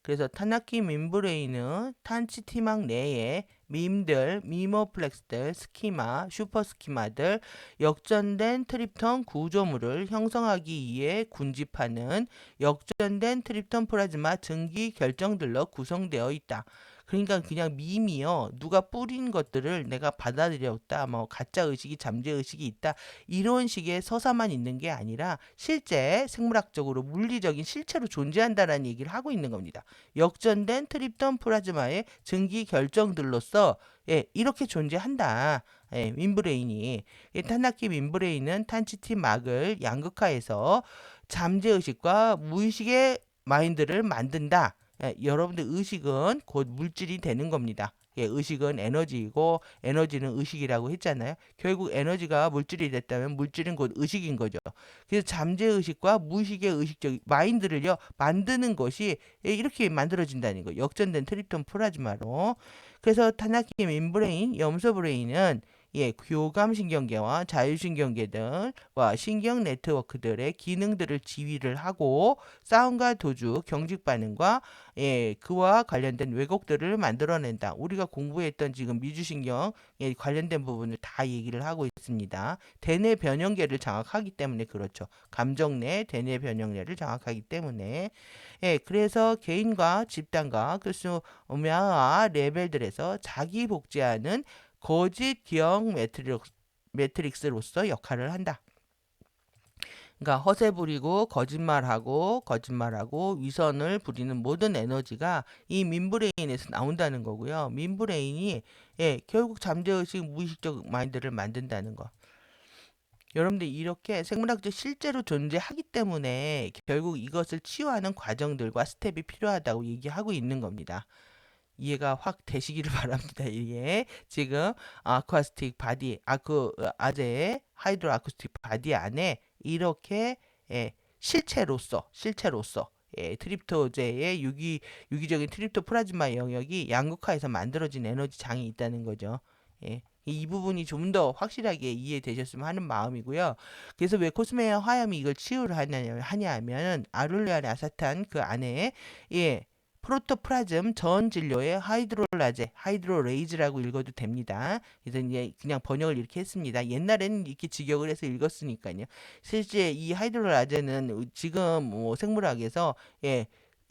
그래서 타나키 밈브레인은 탄치티막 내에 밈들, 미모플렉스들, 스키마, 슈퍼스키마들, 역전된 트립톤 구조물을 형성하기 위해 군집하는 역전된 트립톤 플라즈마 증기 결정들로 구성되어 있다. 그러니까 그냥 밈이요. 누가 뿌린 것들을 내가 받아들였다. 뭐 가짜 의식이 잠재 의식이 있다. 이런 식의 서사만 있는 게 아니라 실제 생물학적으로 물리적인 실체로 존재한다라는 얘기를 하고 있는 겁니다. 역전된 트립톤 플라즈마의 증기 결정들로서 이렇게 존재한다. 밈브레인이 타나키 밈브레인은 탄치티 막을 양극화해서 잠재의식과 무의식의 마인드를 만든다. 여러분들 의식은 곧 물질이 되는 겁니다. 의식은 에너지이고 에너지는 의식이라고 했잖아요. 결국 에너지가 물질이 됐다면 물질은 곧 의식인 거죠. 그래서 잠재의식과 무의식의 의식적 마인드를요 만드는 것이 이렇게 만들어진다는 거. 역전된 트립톤 플라즈마로. 그래서 타나키 밈브레인, 염소 브레인은 교감신경계와 자율신경계들과 신경 네트워크들의 기능들을 지휘를 하고 싸움과 도주, 경직 반응과 그와 관련된 왜곡들을 만들어낸다. 우리가 공부했던 지금 미주신경 관련된 부분을 다 얘기를 하고 있습니다. 대뇌 변형계를 장악하기 때문에 그렇죠. 감정뇌, 대뇌 변형계를 장악하기 때문에 그래서 개인과 집단과 그수 음야와 레벨들에서 자기 복제하는 거짓 기억 매트릭스로서 역할을 한다. 그러니까 허세 부리고 거짓말하고 위선을 부리는 모든 에너지가 이 민브레인에서 나온다는 거고요. 민브레인이 결국 잠재의식 무의식적 마인드를 만든다는 거. 여러분들 이렇게 생물학적 실제로 존재하기 때문에 결국 이것을 치유하는 과정들과 스텝이 필요하다고 얘기하고 있는 겁니다. 이해가 확 되시기를 바랍니다. 이게 지금 아쿠아스틱 바디 아재의 하이드로 아쿠스틱 바디 안에 이렇게 실체로서 트립토제의 유기적인 트립토 플라즈마 영역이 양극화해서 만들어진 에너지 장이 있다는 거죠. 이 부분이 좀 더 확실하게 이해되셨으면 하는 마음이고요. 그래서 왜 코스메아 화염이 이걸 치유를 하냐면 아룰레아 라사탄 그 안에 프로토플라즘 전 진료의 하이드로레이즈라고 읽어도 됩니다. 그래서 이제 그냥 번역을 이렇게 했습니다. 옛날에는 이렇게 직역을 해서 읽었으니까요. 실제 이 하이드로라제는 지금 뭐 생물학에서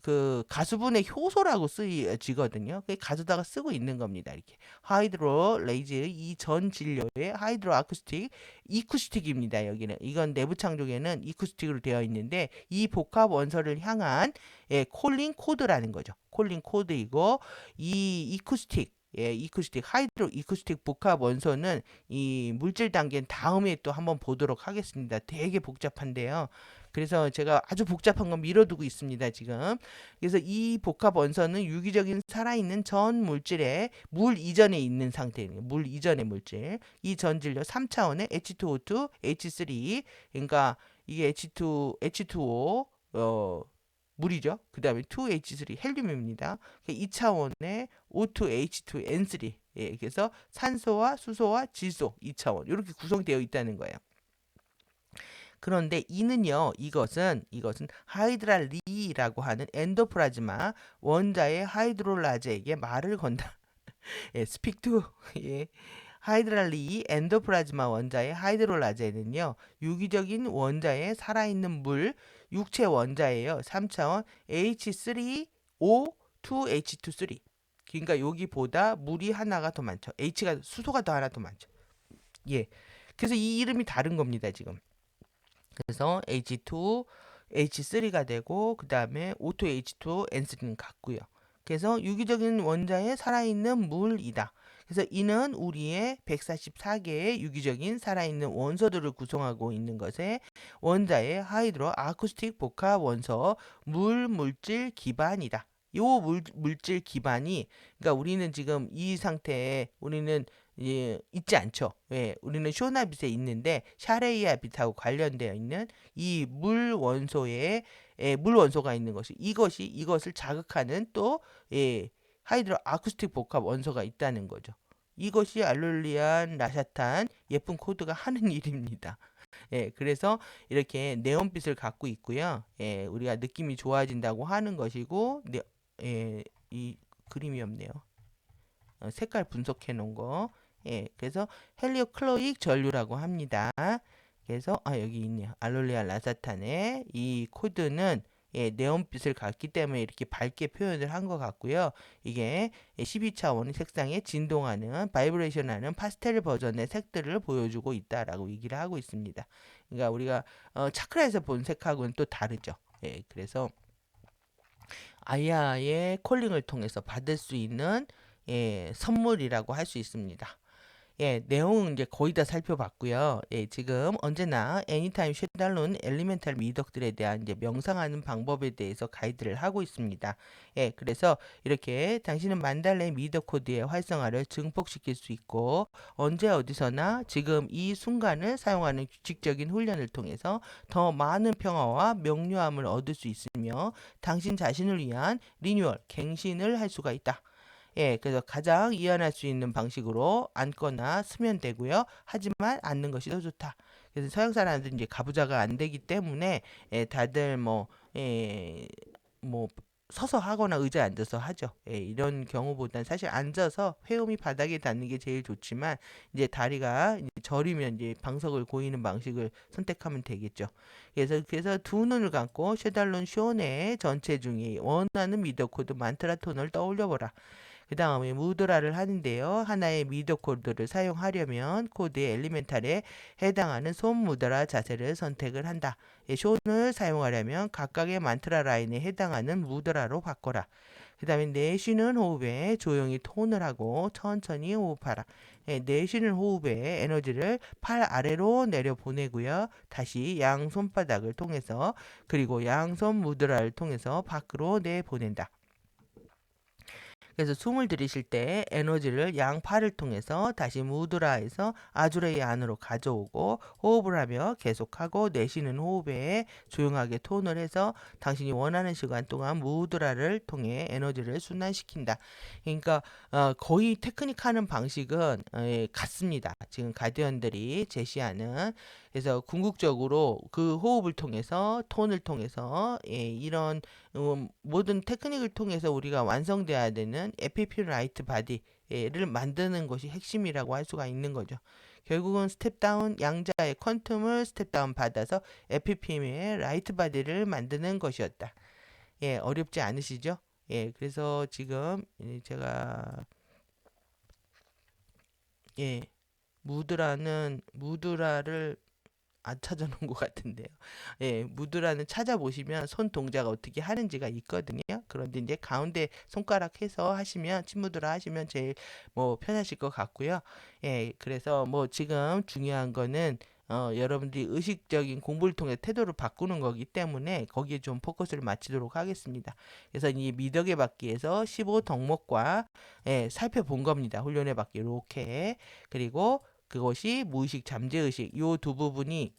그 가수분의 효소라고 쓰이지거든요. 그 가수다가 쓰고 있는 겁니다. 이렇게 하이드로레이즈 이 전 진료의 하이드로 아쿠스틱 이쿠스틱입니다. 여기는 이건 내부 창조계는 이쿠스틱으로 되어 있는데 이 복합 원소를 향한 콜링 코드라는 거죠. 콜링 코드이고 이 이쿠스틱 하이드로 이쿠스틱 복합 원소는 이 물질 단계 다음에 또 한번 보도록 하겠습니다. 되게 복잡한데요. 그래서 제가 아주 복잡한 건 미뤄두고 있습니다, 지금. 그래서 이 복합 원소는 유기적인 살아있는 전 물질의 물 이전에 있는 상태예요. 물 이전의 물질. 이 전질료 3차원의 H2O2, H3. 그러니까 이게 H2O, 물이죠. 그 다음에 2H3 헬륨입니다. 2차원의 O2H2N3 예, 그래서 산소와 수소와 질소 2차원 이렇게 구성되어 있다는 거예요. 그런데 이는요, 이것은 하이드랄리라고 하는 엔도플라즈마 원자의 하이드롤라제에게 말을 건다. 예, 스픽 투 예. 하이드랄리 엔도플라즈마 원자의 하이드롤라제는요, 유기적인 원자의 살아있는 물 육체 원자예요. 3차원 H3O2H23. 그러니까 여기보다 물이 하나가 더 많죠. 수소가 더 하나 더 많죠. 예. 그래서 이 이름이 다른 겁니다, 지금. 그래서 H2, H3가 되고 그 다음에 O2H2, N3는 같고요. 그래서 유기적인 원자에 살아있는 물이다. 그래서 이는 우리의 144개의 유기적인 살아있는 원소들을 구성하고 있는 것에 원자의 하이드로 아쿠스틱 복합 원소 물질 기반이다. 요 물질 기반이, 그러니까 우리는 지금 이 상태에 우리는 있지 않죠. 왜? 우리는 쇼나빗에 있는데 샤레이아 빛하고 관련되어 있는 이 물 원소가 있는 것이, 이것을 자극하는 또 하이드로 아쿠스틱 복합 원소가 있다는 거죠. 이것이 알룰리안 라샤탄 예쁜 코드가 하는 일입니다. 예, 그래서 이렇게 네온빛을 갖고 있고요. 예, 우리가 느낌이 좋아진다고 하는 것이고, 이 그림이 없네요. 색깔 분석해 놓은 거. 예, 그래서 헬리오클로릭 전류라고 합니다. 그래서 여기 있네요. 알룰리아 라사탄의 이 코드는 네온빛을 갖기 때문에 이렇게 밝게 표현을 한 것 같고요. 이게 12차원 색상에 진동하는 바이브레이션하는 파스텔 버전의 색들을 보여주고 있다라고 얘기를 하고 있습니다. 그러니까 우리가 차크라에서 본 색하고는 또 다르죠. 예, 그래서 아야의 콜링을 통해서 받을 수 있는 선물이라고 할 수 있습니다. 예, 내용은 이제 거의 다 살펴봤고요. 예, 지금 언제나 애니타임 쉐달론 엘리멘탈 미덕들에 대한 이제 명상하는 방법에 대해서 가이드를 하고 있습니다. 예, 그래서 이렇게 당신은 만달레 미덕 코드의 활성화를 증폭시킬 수 있고 언제 어디서나 지금 이 순간을 사용하는 규칙적인 훈련을 통해서 더 많은 평화와 명료함을 얻을 수 있으며 당신 자신을 위한 리뉴얼, 갱신을 할 수가 있다. 예, 그래서 가장 이완할 수 있는 방식으로 앉거나 쓰면 되고요. 하지만 앉는 것이 더 좋다. 그래서 서양 사람들은 이제 가부좌가 안 되기 때문에 다들 뭐 서서 하거나 의자에 앉아서 하죠. 예, 이런 경우보단 사실 앉아서 회음이 바닥에 닿는 게 제일 좋지만 이제 다리가 이제 저리면 이제 방석을 고이는 방식을 선택하면 되겠죠. 그래서 두 눈을 감고 쉐달론 쇼네 전체 중에 원하는 미더 코드 만트라 톤을 떠올려 보라. 그 다음에 무드라를 하는데요. 하나의 미드 코드를 사용하려면 코드의 엘리멘탈에 해당하는 손 무드라 자세를 선택을 한다. 숀을 사용하려면 각각의 만트라 라인에 해당하는 무드라로 바꿔라. 그 다음에 내쉬는 호흡에 조용히 톤을 하고 천천히 호흡하라. 내쉬는 호흡에 에너지를 팔 아래로 내려 보내고요. 다시 양 손바닥을 통해서 그리고 양손 무드라를 통해서 밖으로 내보낸다. 그래서 숨을 들이쉴 때 에너지를 양팔을 통해서 다시 무드라에서 아주레이 안으로 가져오고 호흡을 하며 계속하고 내쉬는 호흡에 조용하게 톤을 해서 당신이 원하는 시간 동안 무드라를 통해 에너지를 순환시킨다. 그러니까 거의 테크닉하는 방식은 같습니다. 지금 가디언들이 제시하는. 그래서 궁극적으로 그 호흡을 통해서 톤을 통해서 이런 모든 테크닉을 통해서 우리가 완성돼야 되는 FPP 라이트 바디를 만드는 것이 핵심이라고 할 수가 있는 거죠. 결국은 스텝다운 양자의 퀀텀을 스텝다운 받아서 FPM의 라이트 바디를 만드는 것이었다. 예, 어렵지 않으시죠? 예, 그래서 지금 제가 무드라를 안 찾아놓은 것 같은데요. 예, 무드라는 찾아보시면 손 동작을 어떻게 하는지가 있거든요. 그런데 이제 가운데 손가락 해서 하시면 침무드라 하시면 제일 편하실 것 같고요. 예, 그래서 지금 중요한 거는 여러분들이 의식적인 공부를 통해 태도를 바꾸는 거기 때문에 거기에 좀 포커스를 맞추도록 하겠습니다. 그래서 이 미덕의 받기에서 15 덕목과 살펴본 겁니다. 훈련의 받기 이렇게. 그리고 그것이 무의식 잠재의식 요 두 부분이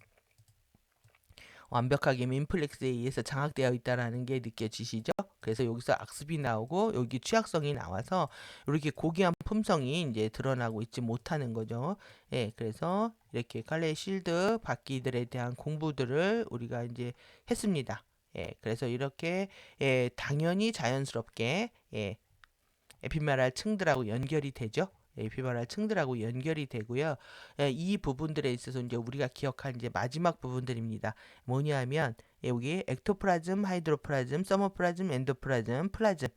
완벽하게 민플렉스에 의해서 장악되어 있다라는 게 느껴지시죠? 그래서 여기서 악습이 나오고 여기 취약성이 나와서 이렇게 고귀한 품성이 이제 드러나고 있지 못하는 거죠. 예, 그래서 이렇게 칼레 실드 바퀴들에 대한 공부들을 우리가 이제 했습니다. 예, 그래서 이렇게 당연히 자연스럽게 에피메랄 층들하고 연결이 되죠. 에피메랄 층들하고 연결이 되고요. 이 부분들에 있어서 이제 우리가 기억할 이제 마지막 부분들입니다. 뭐냐면 여기 액토플라즘, 하이드로플라즘, 서머플라즘, 엔도플라즘, 플라즘.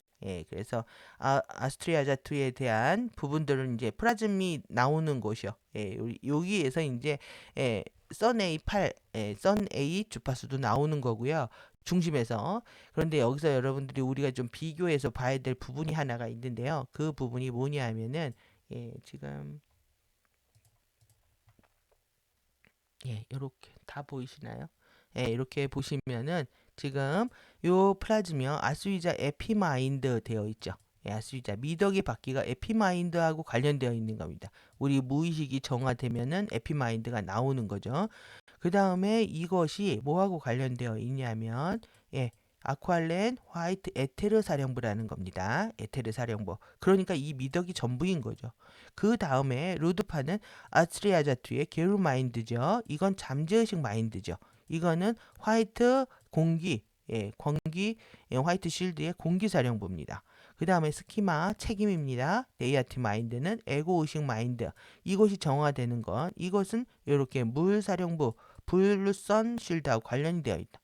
그래서 아스트리아자투에 대한 부분들은 이제 플라즘이 나오는 곳이요. 여기에서 이제 선 A8, 선 A 주파수도 나오는 거고요. 중심에서. 그런데 여기서 여러분들이 우리가 좀 비교해서 봐야 될 부분이 하나가 있는데요. 그 부분이 뭐냐 하면은 지금 이렇게 다 보이시나요? 이렇게 보시면은 지금 요 플라즈며 아스위자 에피마인드 되어 있죠. 아스위자 미덕의 바퀴가 에피마인드하고 관련되어 있는 겁니다. 우리 무의식이 정화되면은 에피마인드가 나오는 거죠. 그 다음에 이것이 뭐하고 관련되어 있냐면 아쿠알렌 화이트 에테르 사령부라는 겁니다. 에테르 사령부. 그러니까 이 미덕이 전부인 거죠. 그 다음에 루드파는 아스트리아자투의 게르 마인드죠. 이건 잠재의식 마인드죠. 이거는 화이트 공기, 공기, 화이트 실드의 공기 사령부입니다. 그 다음에 스키마 책임입니다. 네이아티 마인드는 에고 의식 마인드. 이것이 정화되는 건 이것은 이렇게 물 사령부, 블루선 실드하고 관련이 되어 있다.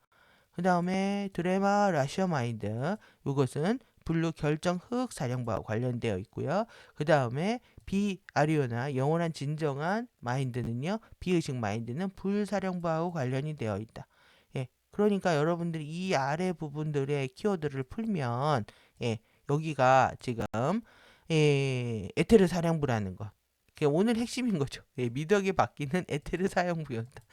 그 다음에 드레마 라시아 마인드. 이것은 블루 결정 흑 사령부와 관련되어 있고요. 그 다음에 비아리오나 영원한 진정한 마인드는요. 비의식 마인드는 불사령부하고 관련이 되어 있다. 그러니까 여러분들이 이 아래 부분들의 키워드를 풀면 여기가 지금 에테르 사령부라는 거. 그게 오늘 핵심인 거죠. 미덕이 바뀌는 에테르 사령부였다.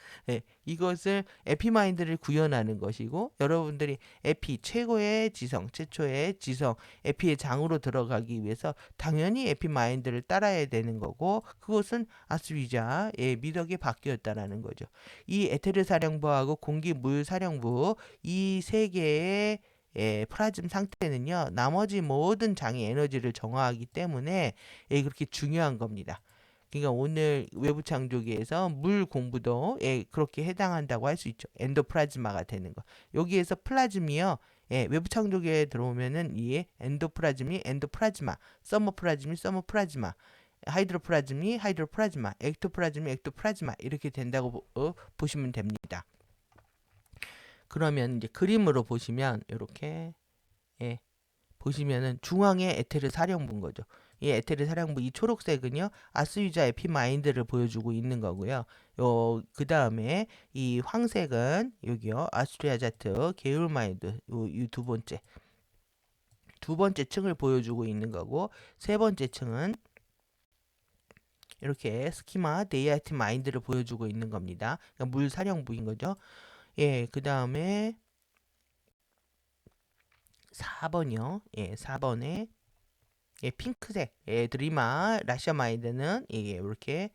이것을 에피마인드를 구현하는 것이고 여러분들이 에피 최고의 지성, 최초의 지성, 에피의 장으로 들어가기 위해서 당연히 에피마인드를 따라야 되는 거고 그것은 아스위자 미덕이 바뀌었다라는 거죠. 이 에테르 사령부하고 공기 물 사령부 이 세 개의 플라즘 상태는요 나머지 모든 장의 에너지를 정화하기 때문에 그렇게 중요한 겁니다. 그러니까 오늘 외부 창조기에서 물 공부도 그렇게 해당한다고 할 수 있죠. 엔도플라즈마가 되는 거. 여기에서 플라즘이요. 외부 창조기에 들어오면은 이 엔도플라즘이 엔도플라즈마, 서머플라즘이 서머플라즈마, 하이드로플라즘이 하이드로플라즈마, 액토플라즘이 액토플라즈마 이렇게 된다고 보시면 됩니다. 그러면 이제 그림으로 보시면 이렇게 보시면은 중앙에 에테르 사령부인 거죠. 이 에테르 사령부 이 초록색은요 아스유자 에피마인드를 보여주고 있는 거고요. 그 다음에 이 황색은 여기요 아스트리아자트 게울마인드 이 두 번째 층을 보여주고 있는 거고 세 번째 층은 이렇게 스키마 데이아티 마인드를 보여주고 있는 겁니다. 그러니까 물 사령부인 거죠. 그 다음에 4번이요. 4번에 핑크색 드리마 라시아 마인드는 이게 이렇게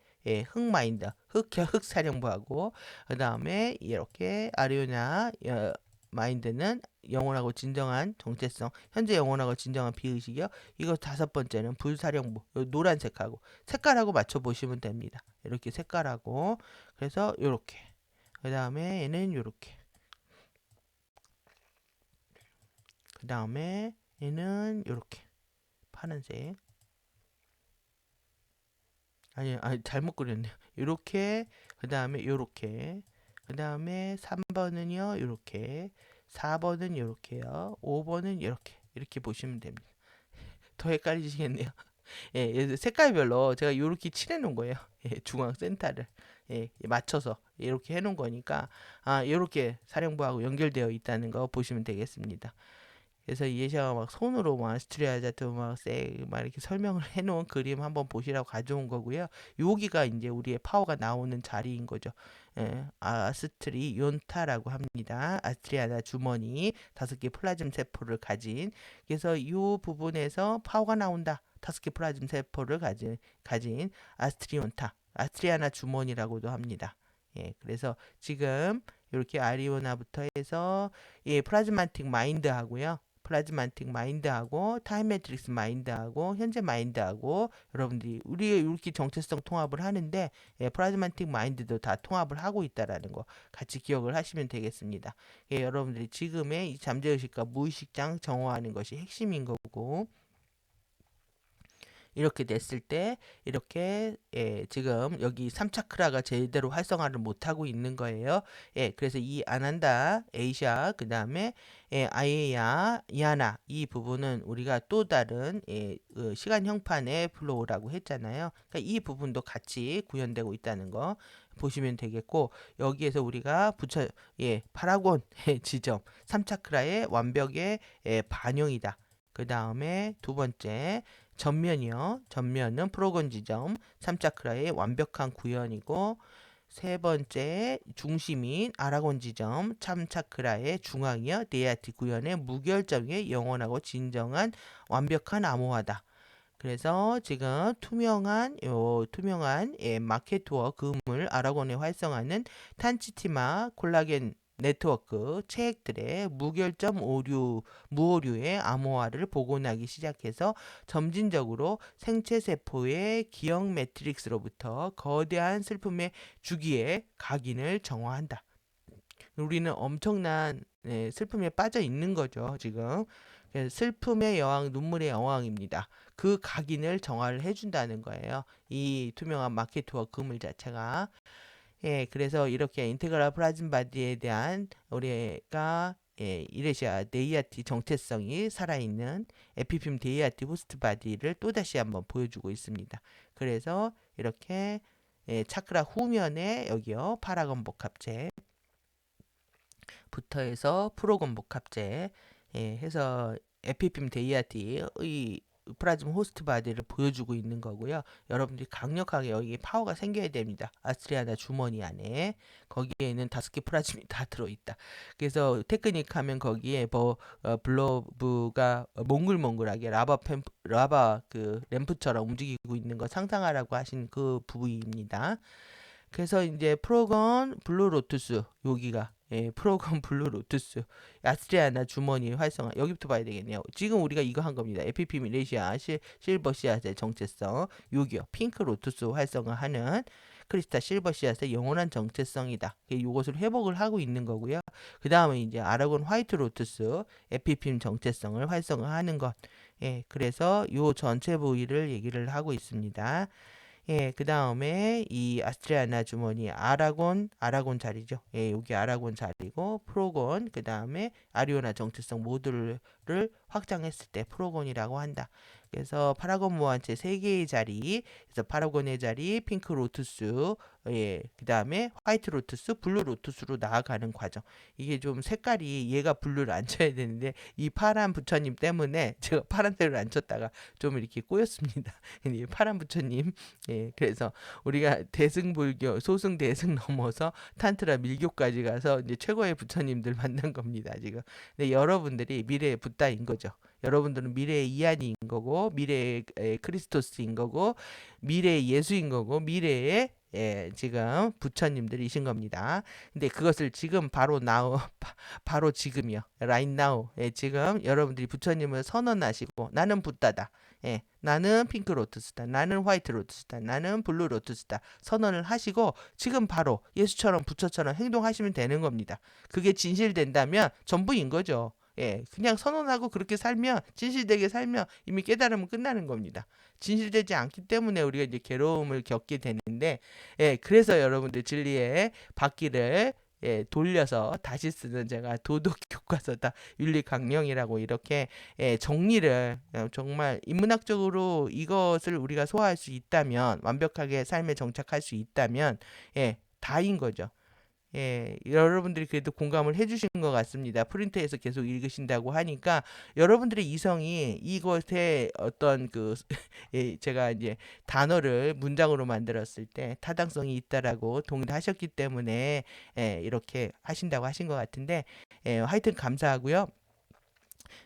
흑 마인드 흑 사령부하고 그 다음에 이렇게 아리오나 마인드는 영원하고 진정한 정체성 현재 영원하고 진정한 비의식이요. 이거 다섯 번째는 불사령부 노란색하고 색깔하고 맞춰 보시면 됩니다. 이렇게 색깔하고 그래서 이렇게 그 다음에 얘는 이렇게 그 다음에 얘는 이렇게 파란색 아니 잘못 그렸네요. 이렇게 그 다음에 이렇게 그 다음에 3번은요 이렇게 4번은 이렇게요 5번은 이렇게 보시면 됩니다. 더 헷갈리시겠네요. 색깔별로 제가 이렇게 칠해 놓은 거예요. 중앙 센터를 맞춰서 이렇게 해 놓은 거니까 이렇게 사령부하고 연결되어 있다는 거 보시면 되겠습니다. 그래서 예시가 막 손으로 막 스트리아자트 막 이렇게 설명을 해놓은 그림 한번 보시라고 가져온 거고요. 여기가 이제 우리의 파워가 나오는 자리인 거죠. 아스트리 연타라고 합니다. 아스트리아나 주머니 5개 플라즘 세포를 가진 그래서 이 부분에서 파워가 나온다. 5개 플라즘 세포를 가진 아스트리온타 아스트리아나 주머니라고도 합니다. 그래서 지금 이렇게 아리오나부터 해서 프라즈마틱 마인드 하고요. 플라즈마틱 마인드하고 타임 매트릭스 마인드하고 현재 마인드하고 여러분들이 우리 이렇게 정체성 통합을 하는데 플라즈마틱 마인드도 다 통합을 하고 있다라는 거 같이 기억을 하시면 되겠습니다. 여러분들이 지금의 이 잠재의식과 무의식장 정화하는 것이 핵심인 거고 이렇게 됐을 때 이렇게 지금 여기 3차크라가 제대로 활성화를 못하고 있는 거예요. 그래서 이 아난다, 에이샤, 그 다음에 아예야, 이하나 이 부분은 우리가 또 다른 그 시간 형판의 플로우라고 했잖아요. 그러니까 이 부분도 같이 구현되고 있다는 거 보시면 되겠고 여기에서 우리가 파라곤 지점 3차크라의 완벽의 반영이다. 그 다음에 두 번째 전면이요. 전면은 프로곤 지점 3차크라의 완벽한 구현이고 세 번째 중심인 아라곤 지점 3차크라의 중앙이요. 데이아티 구현의 무결점의 영원하고 진정한 완벽한 암호화다. 그래서 지금 투명한 마케트워 금을 아라곤에 활성하는 탄치티마 콜라겐 네트워크 체액들의 무결점 무오류의 암호화를 복원하기 시작해서 점진적으로 생체 세포의 기억 매트릭스로부터 거대한 슬픔의 주기에 각인을 정화한다. 우리는 엄청난 슬픔에 빠져 있는 거죠, 지금. 슬픔의 여왕, 눈물의 여왕입니다. 그 각인을 정화를 해준다는 거예요. 이 투명한 마케트워 그물 자체가. 그래서 이렇게 인테그랄 플라즘 바디에 대한 우리가 이레시아 데이아티 정체성이 살아있는 에피핌 데이아티 호스트 바디를 또다시 한번 보여주고 있습니다. 그래서 이렇게 차크라 후면에 여기요 파라곤 복합체 부터 해서 프로곤 복합체 해서 에피핌 데이아티의 플라즘 호스트 바디를 보여주고 있는 거고요. 여러분들이 강력하게 여기 파워가 생겨야 됩니다. 아스트리아나 주머니 안에 거기에는 5개 플라즘이 다 들어있다. 그래서 테크닉 하면 거기에 블로브가 몽글몽글하게 라바 그 램프처럼 움직이고 있는 거 상상하라고 하신 그 부위입니다. 그래서 이제 프로건 블루 로투스 여기가 프로건 블루 로투스 아스트리아나 주머니 활성화 여기부터 봐야 되겠네요. 지금 우리가 이거 한 겁니다. 에피피미 레시아 실버 씨앗의 정체성 여기요 핑크 로투스 활성화하는 크리스타 실버 씨앗의 영원한 정체성이다. 이것을 회복을 하고 있는 거고요. 그 다음에 이제 아라곤 화이트 로투스 에피핌 정체성을 활성화하는 것. 그래서 요 전체 부위를 얘기를 하고 있습니다. 그 다음에 이 아스트리아나 주머니 아라곤 자리죠. 여기 아라곤 자리고 프로곤 그 다음에 아리오나 정체성 모듈을 확장했을 때 프로곤이라고 한다. 그래서 파라곤 모한체 3개의 자리, 그래서 파라곤의 자리, 핑크 로투스, 그 다음에 화이트 로투스, 블루 로투스로 나아가는 과정. 이게 좀 색깔이 얘가 블루를 안 쳐야 되는데 이 파란 부처님 때문에 제가 파란색을 안 쳤다가 좀 이렇게 꼬였습니다. 이 파란 부처님, 그래서 우리가 대승불교, 소승 대승 넘어서 탄트라 밀교까지 가서 이제 최고의 부처님들 만난 겁니다, 지금. 근데 여러분들이 미래의 붓다인 거죠. 여러분들은 미래의 이한이인 거고 미래의 크리스토스인 거고 미래의 예수인 거고 미래의 지금 부처님들이신 겁니다. 근데 그것을 지금 바로 지금이요. right now. 지금 여러분들이 부처님을 선언하시고 나는 붓다다. 나는 핑크 로투스다. 나는 화이트 로투스다. 나는 블루 로투스다. 선언을 하시고 지금 바로 예수처럼 부처처럼 행동하시면 되는 겁니다. 그게 진실된다면 전부인 거죠. 그냥 선언하고 그렇게 살면 진실되게 살면 이미 깨달으면 끝나는 겁니다. 진실되지 않기 때문에 우리가 이제 괴로움을 겪게 되는데, 그래서 여러분들 진리의 바퀴를 돌려서 다시 쓰는 제가 도덕 교과서다 윤리 강령이라고 이렇게 정리를 정말 인문학적으로 이것을 우리가 소화할 수 있다면 완벽하게 삶에 정착할 수 있다면 다인 거죠. 여러분들이 그래도 공감을 해주신 것 같습니다. 프린트에서 계속 읽으신다고 하니까 여러분들의 이성이 이것에 어떤 제가 이제 단어를 문장으로 만들었을 때 타당성이 있다라고 동의하셨기 때문에 이렇게 하신다고 하신 것 같은데 하여튼 감사하고요.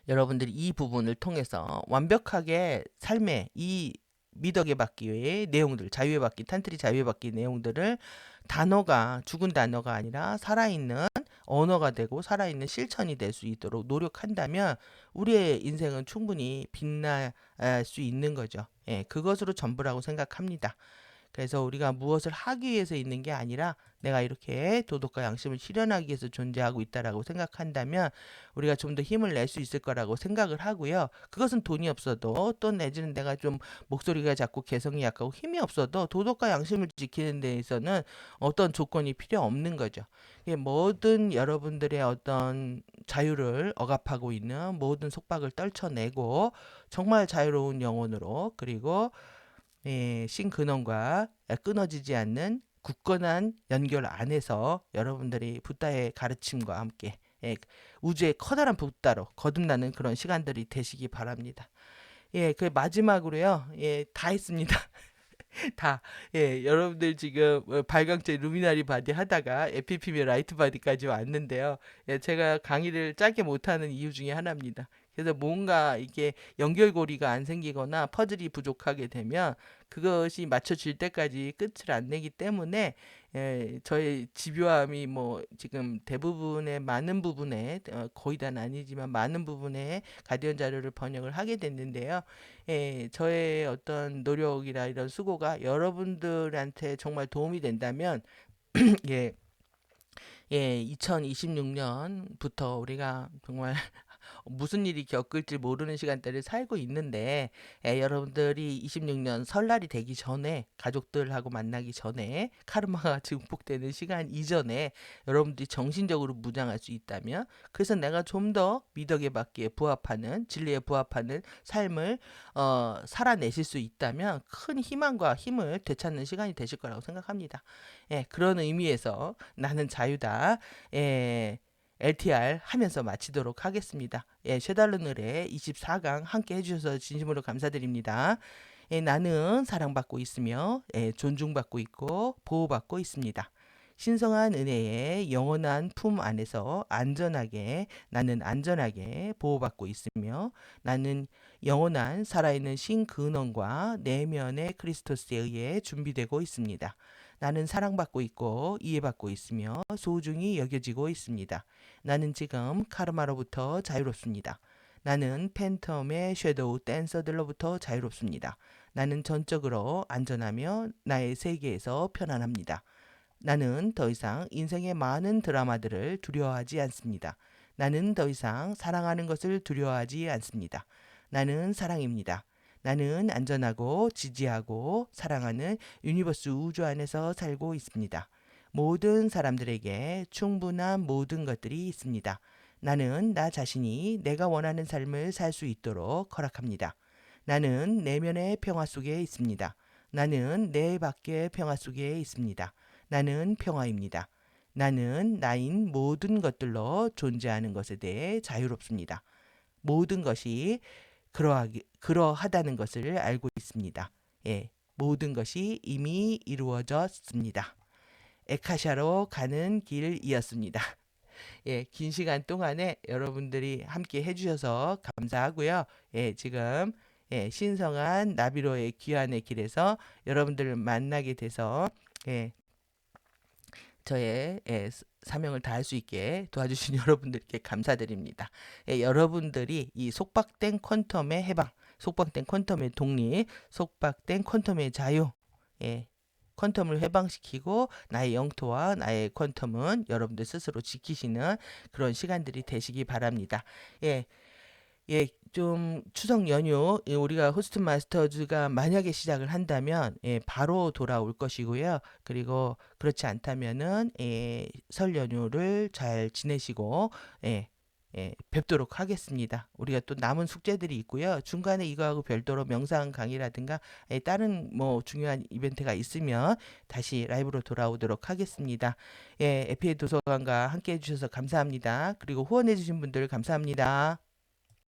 여러분들이 이 부분을 통해서 완벽하게 삶의 이 미덕의 받기의 내용들, 자유의 받기, 탄트리 자유의 받기 내용들을 단어가 죽은 단어가 아니라 살아있는 언어가 되고 살아있는 실천이 될 수 있도록 노력한다면 우리의 인생은 충분히 빛날 수 있는 거죠. 예, 그것으로 전부라고 생각합니다. 그래서 우리가 무엇을 하기 위해서 있는 게 아니라 내가 이렇게 도덕과 양심을 실현하기 위해서 존재하고 있다라고 생각한다면 우리가 좀 더 힘을 낼 수 있을 거라고 생각을 하고요. 그것은 돈이 없어도 또 내지는 내가 좀 목소리가 작고 개성이 약하고 힘이 없어도 도덕과 양심을 지키는 데 있어서는 어떤 조건이 필요 없는 거죠. 모든 여러분들의 어떤 자유를 억압하고 있는 모든 속박을 떨쳐내고 정말 자유로운 영혼으로 그리고 신근원과 끊어지지 않는 굳건한 연결 안에서 여러분들이 붓다의 가르침과 함께 우주의 커다란 붓다로 거듭나는 그런 시간들이 되시기 바랍니다. 그 마지막으로요. 다 했습니다. 다. 여러분들 지금 발광체 루미나리 바디 하다가 FPV 라이트 바디까지 왔는데요. 제가 강의를 짧게 못하는 이유 중에 하나입니다. 그래서 뭔가 이게 연결고리가 안 생기거나 퍼즐이 부족하게 되면 그것이 맞춰질 때까지 끝을 안 내기 때문에 저의 집요함이 뭐 지금 대부분의 많은 부분에 거의 다는 아니지만 많은 부분에 가디언 자료를 번역을 하게 됐는데요. 저의 어떤 노력이나 이런 수고가 여러분들한테 정말 도움이 된다면 예, 2026년부터 우리가 정말 무슨 일이 겪을지 모르는 시간대를 살고 있는데 여러분들이 26년 설날이 되기 전에 가족들하고 만나기 전에 카르마가 증폭되는 시간 이전에 여러분들이 정신적으로 무장할 수 있다면 그래서 내가 좀 더 미덕의 받기에 부합하는 진리에 부합하는 삶을 살아내실 수 있다면 큰 희망과 힘을 되찾는 시간이 되실 거라고 생각합니다. 그런 의미에서 나는 자유다. LTR 하면서 마치도록 하겠습니다. 쉐달른을의 24강 함께 해주셔서 진심으로 감사드립니다. 나는 사랑받고 있으며 존중받고 있고 보호받고 있습니다. 신성한 은혜의 영원한 품 안에서 나는 안전하게 보호받고 있으며 나는 영원한 살아있는 신근원과 내면의 크리스토스에 의해 준비되고 있습니다. 나는 사랑받고 있고 이해받고 있으며 소중히 여겨지고 있습니다. 나는 지금 카르마로부터 자유롭습니다. 나는 팬텀의 섀도우 댄서들로부터 자유롭습니다. 나는 전적으로 안전하며 나의 세계에서 편안합니다. 나는 더 이상 인생의 많은 드라마들을 두려워하지 않습니다. 나는 더 이상 사랑하는 것을 두려워하지 않습니다. 나는 사랑입니다. 나는 안전하고 지지하고 사랑하는 유니버스 우주 안에서 살고 있습니다. 모든 사람들에게 충분한 모든 것들이 있습니다. 나는 나 자신이 내가 원하는 삶을 살 수 있도록 허락합니다. 나는 내면의 평화 속에 있습니다. 나는 내 밖의 평화 속에 있습니다. 나는 평화입니다. 나는 나인 모든 것들로 존재하는 것에 대해 자유롭습니다. 모든 것이 그러하다는 것을 알고 있습니다. 모든 것이 이미 이루어졌습니다. 에카샤로 가는 길이었습니다. 긴 시간 동안에 여러분들이 함께 해주셔서 감사하고요. 지금 신성한 나비로의 귀환의 길에서 여러분들을 만나게 돼서 저의 사명을 다할 수 있게 도와주신 여러분들께 감사드립니다. 여러분들이 이 속박된 퀀텀의 해방, 속박된 퀀텀의 독립, 속박된 퀀텀의 자유, 퀀텀을 해방시키고 나의 영토와 나의 퀀텀은 여러분들 스스로 지키시는 그런 시간들이 되시기 바랍니다. 좀 추석 연휴 우리가 호스트 마스터즈가 만약에 시작을 한다면 바로 돌아올 것이고요. 그리고 그렇지 않다면은 설 연휴를 잘 지내시고 뵙도록 하겠습니다. 우리가 또 남은 숙제들이 있고요. 중간에 이거하고 별도로 명상 강의라든가 다른 뭐 중요한 이벤트가 있으면 다시 라이브로 돌아오도록 하겠습니다. 에피의 도서관과 함께 해주셔서 감사합니다. 그리고 후원해주신 분들 감사합니다.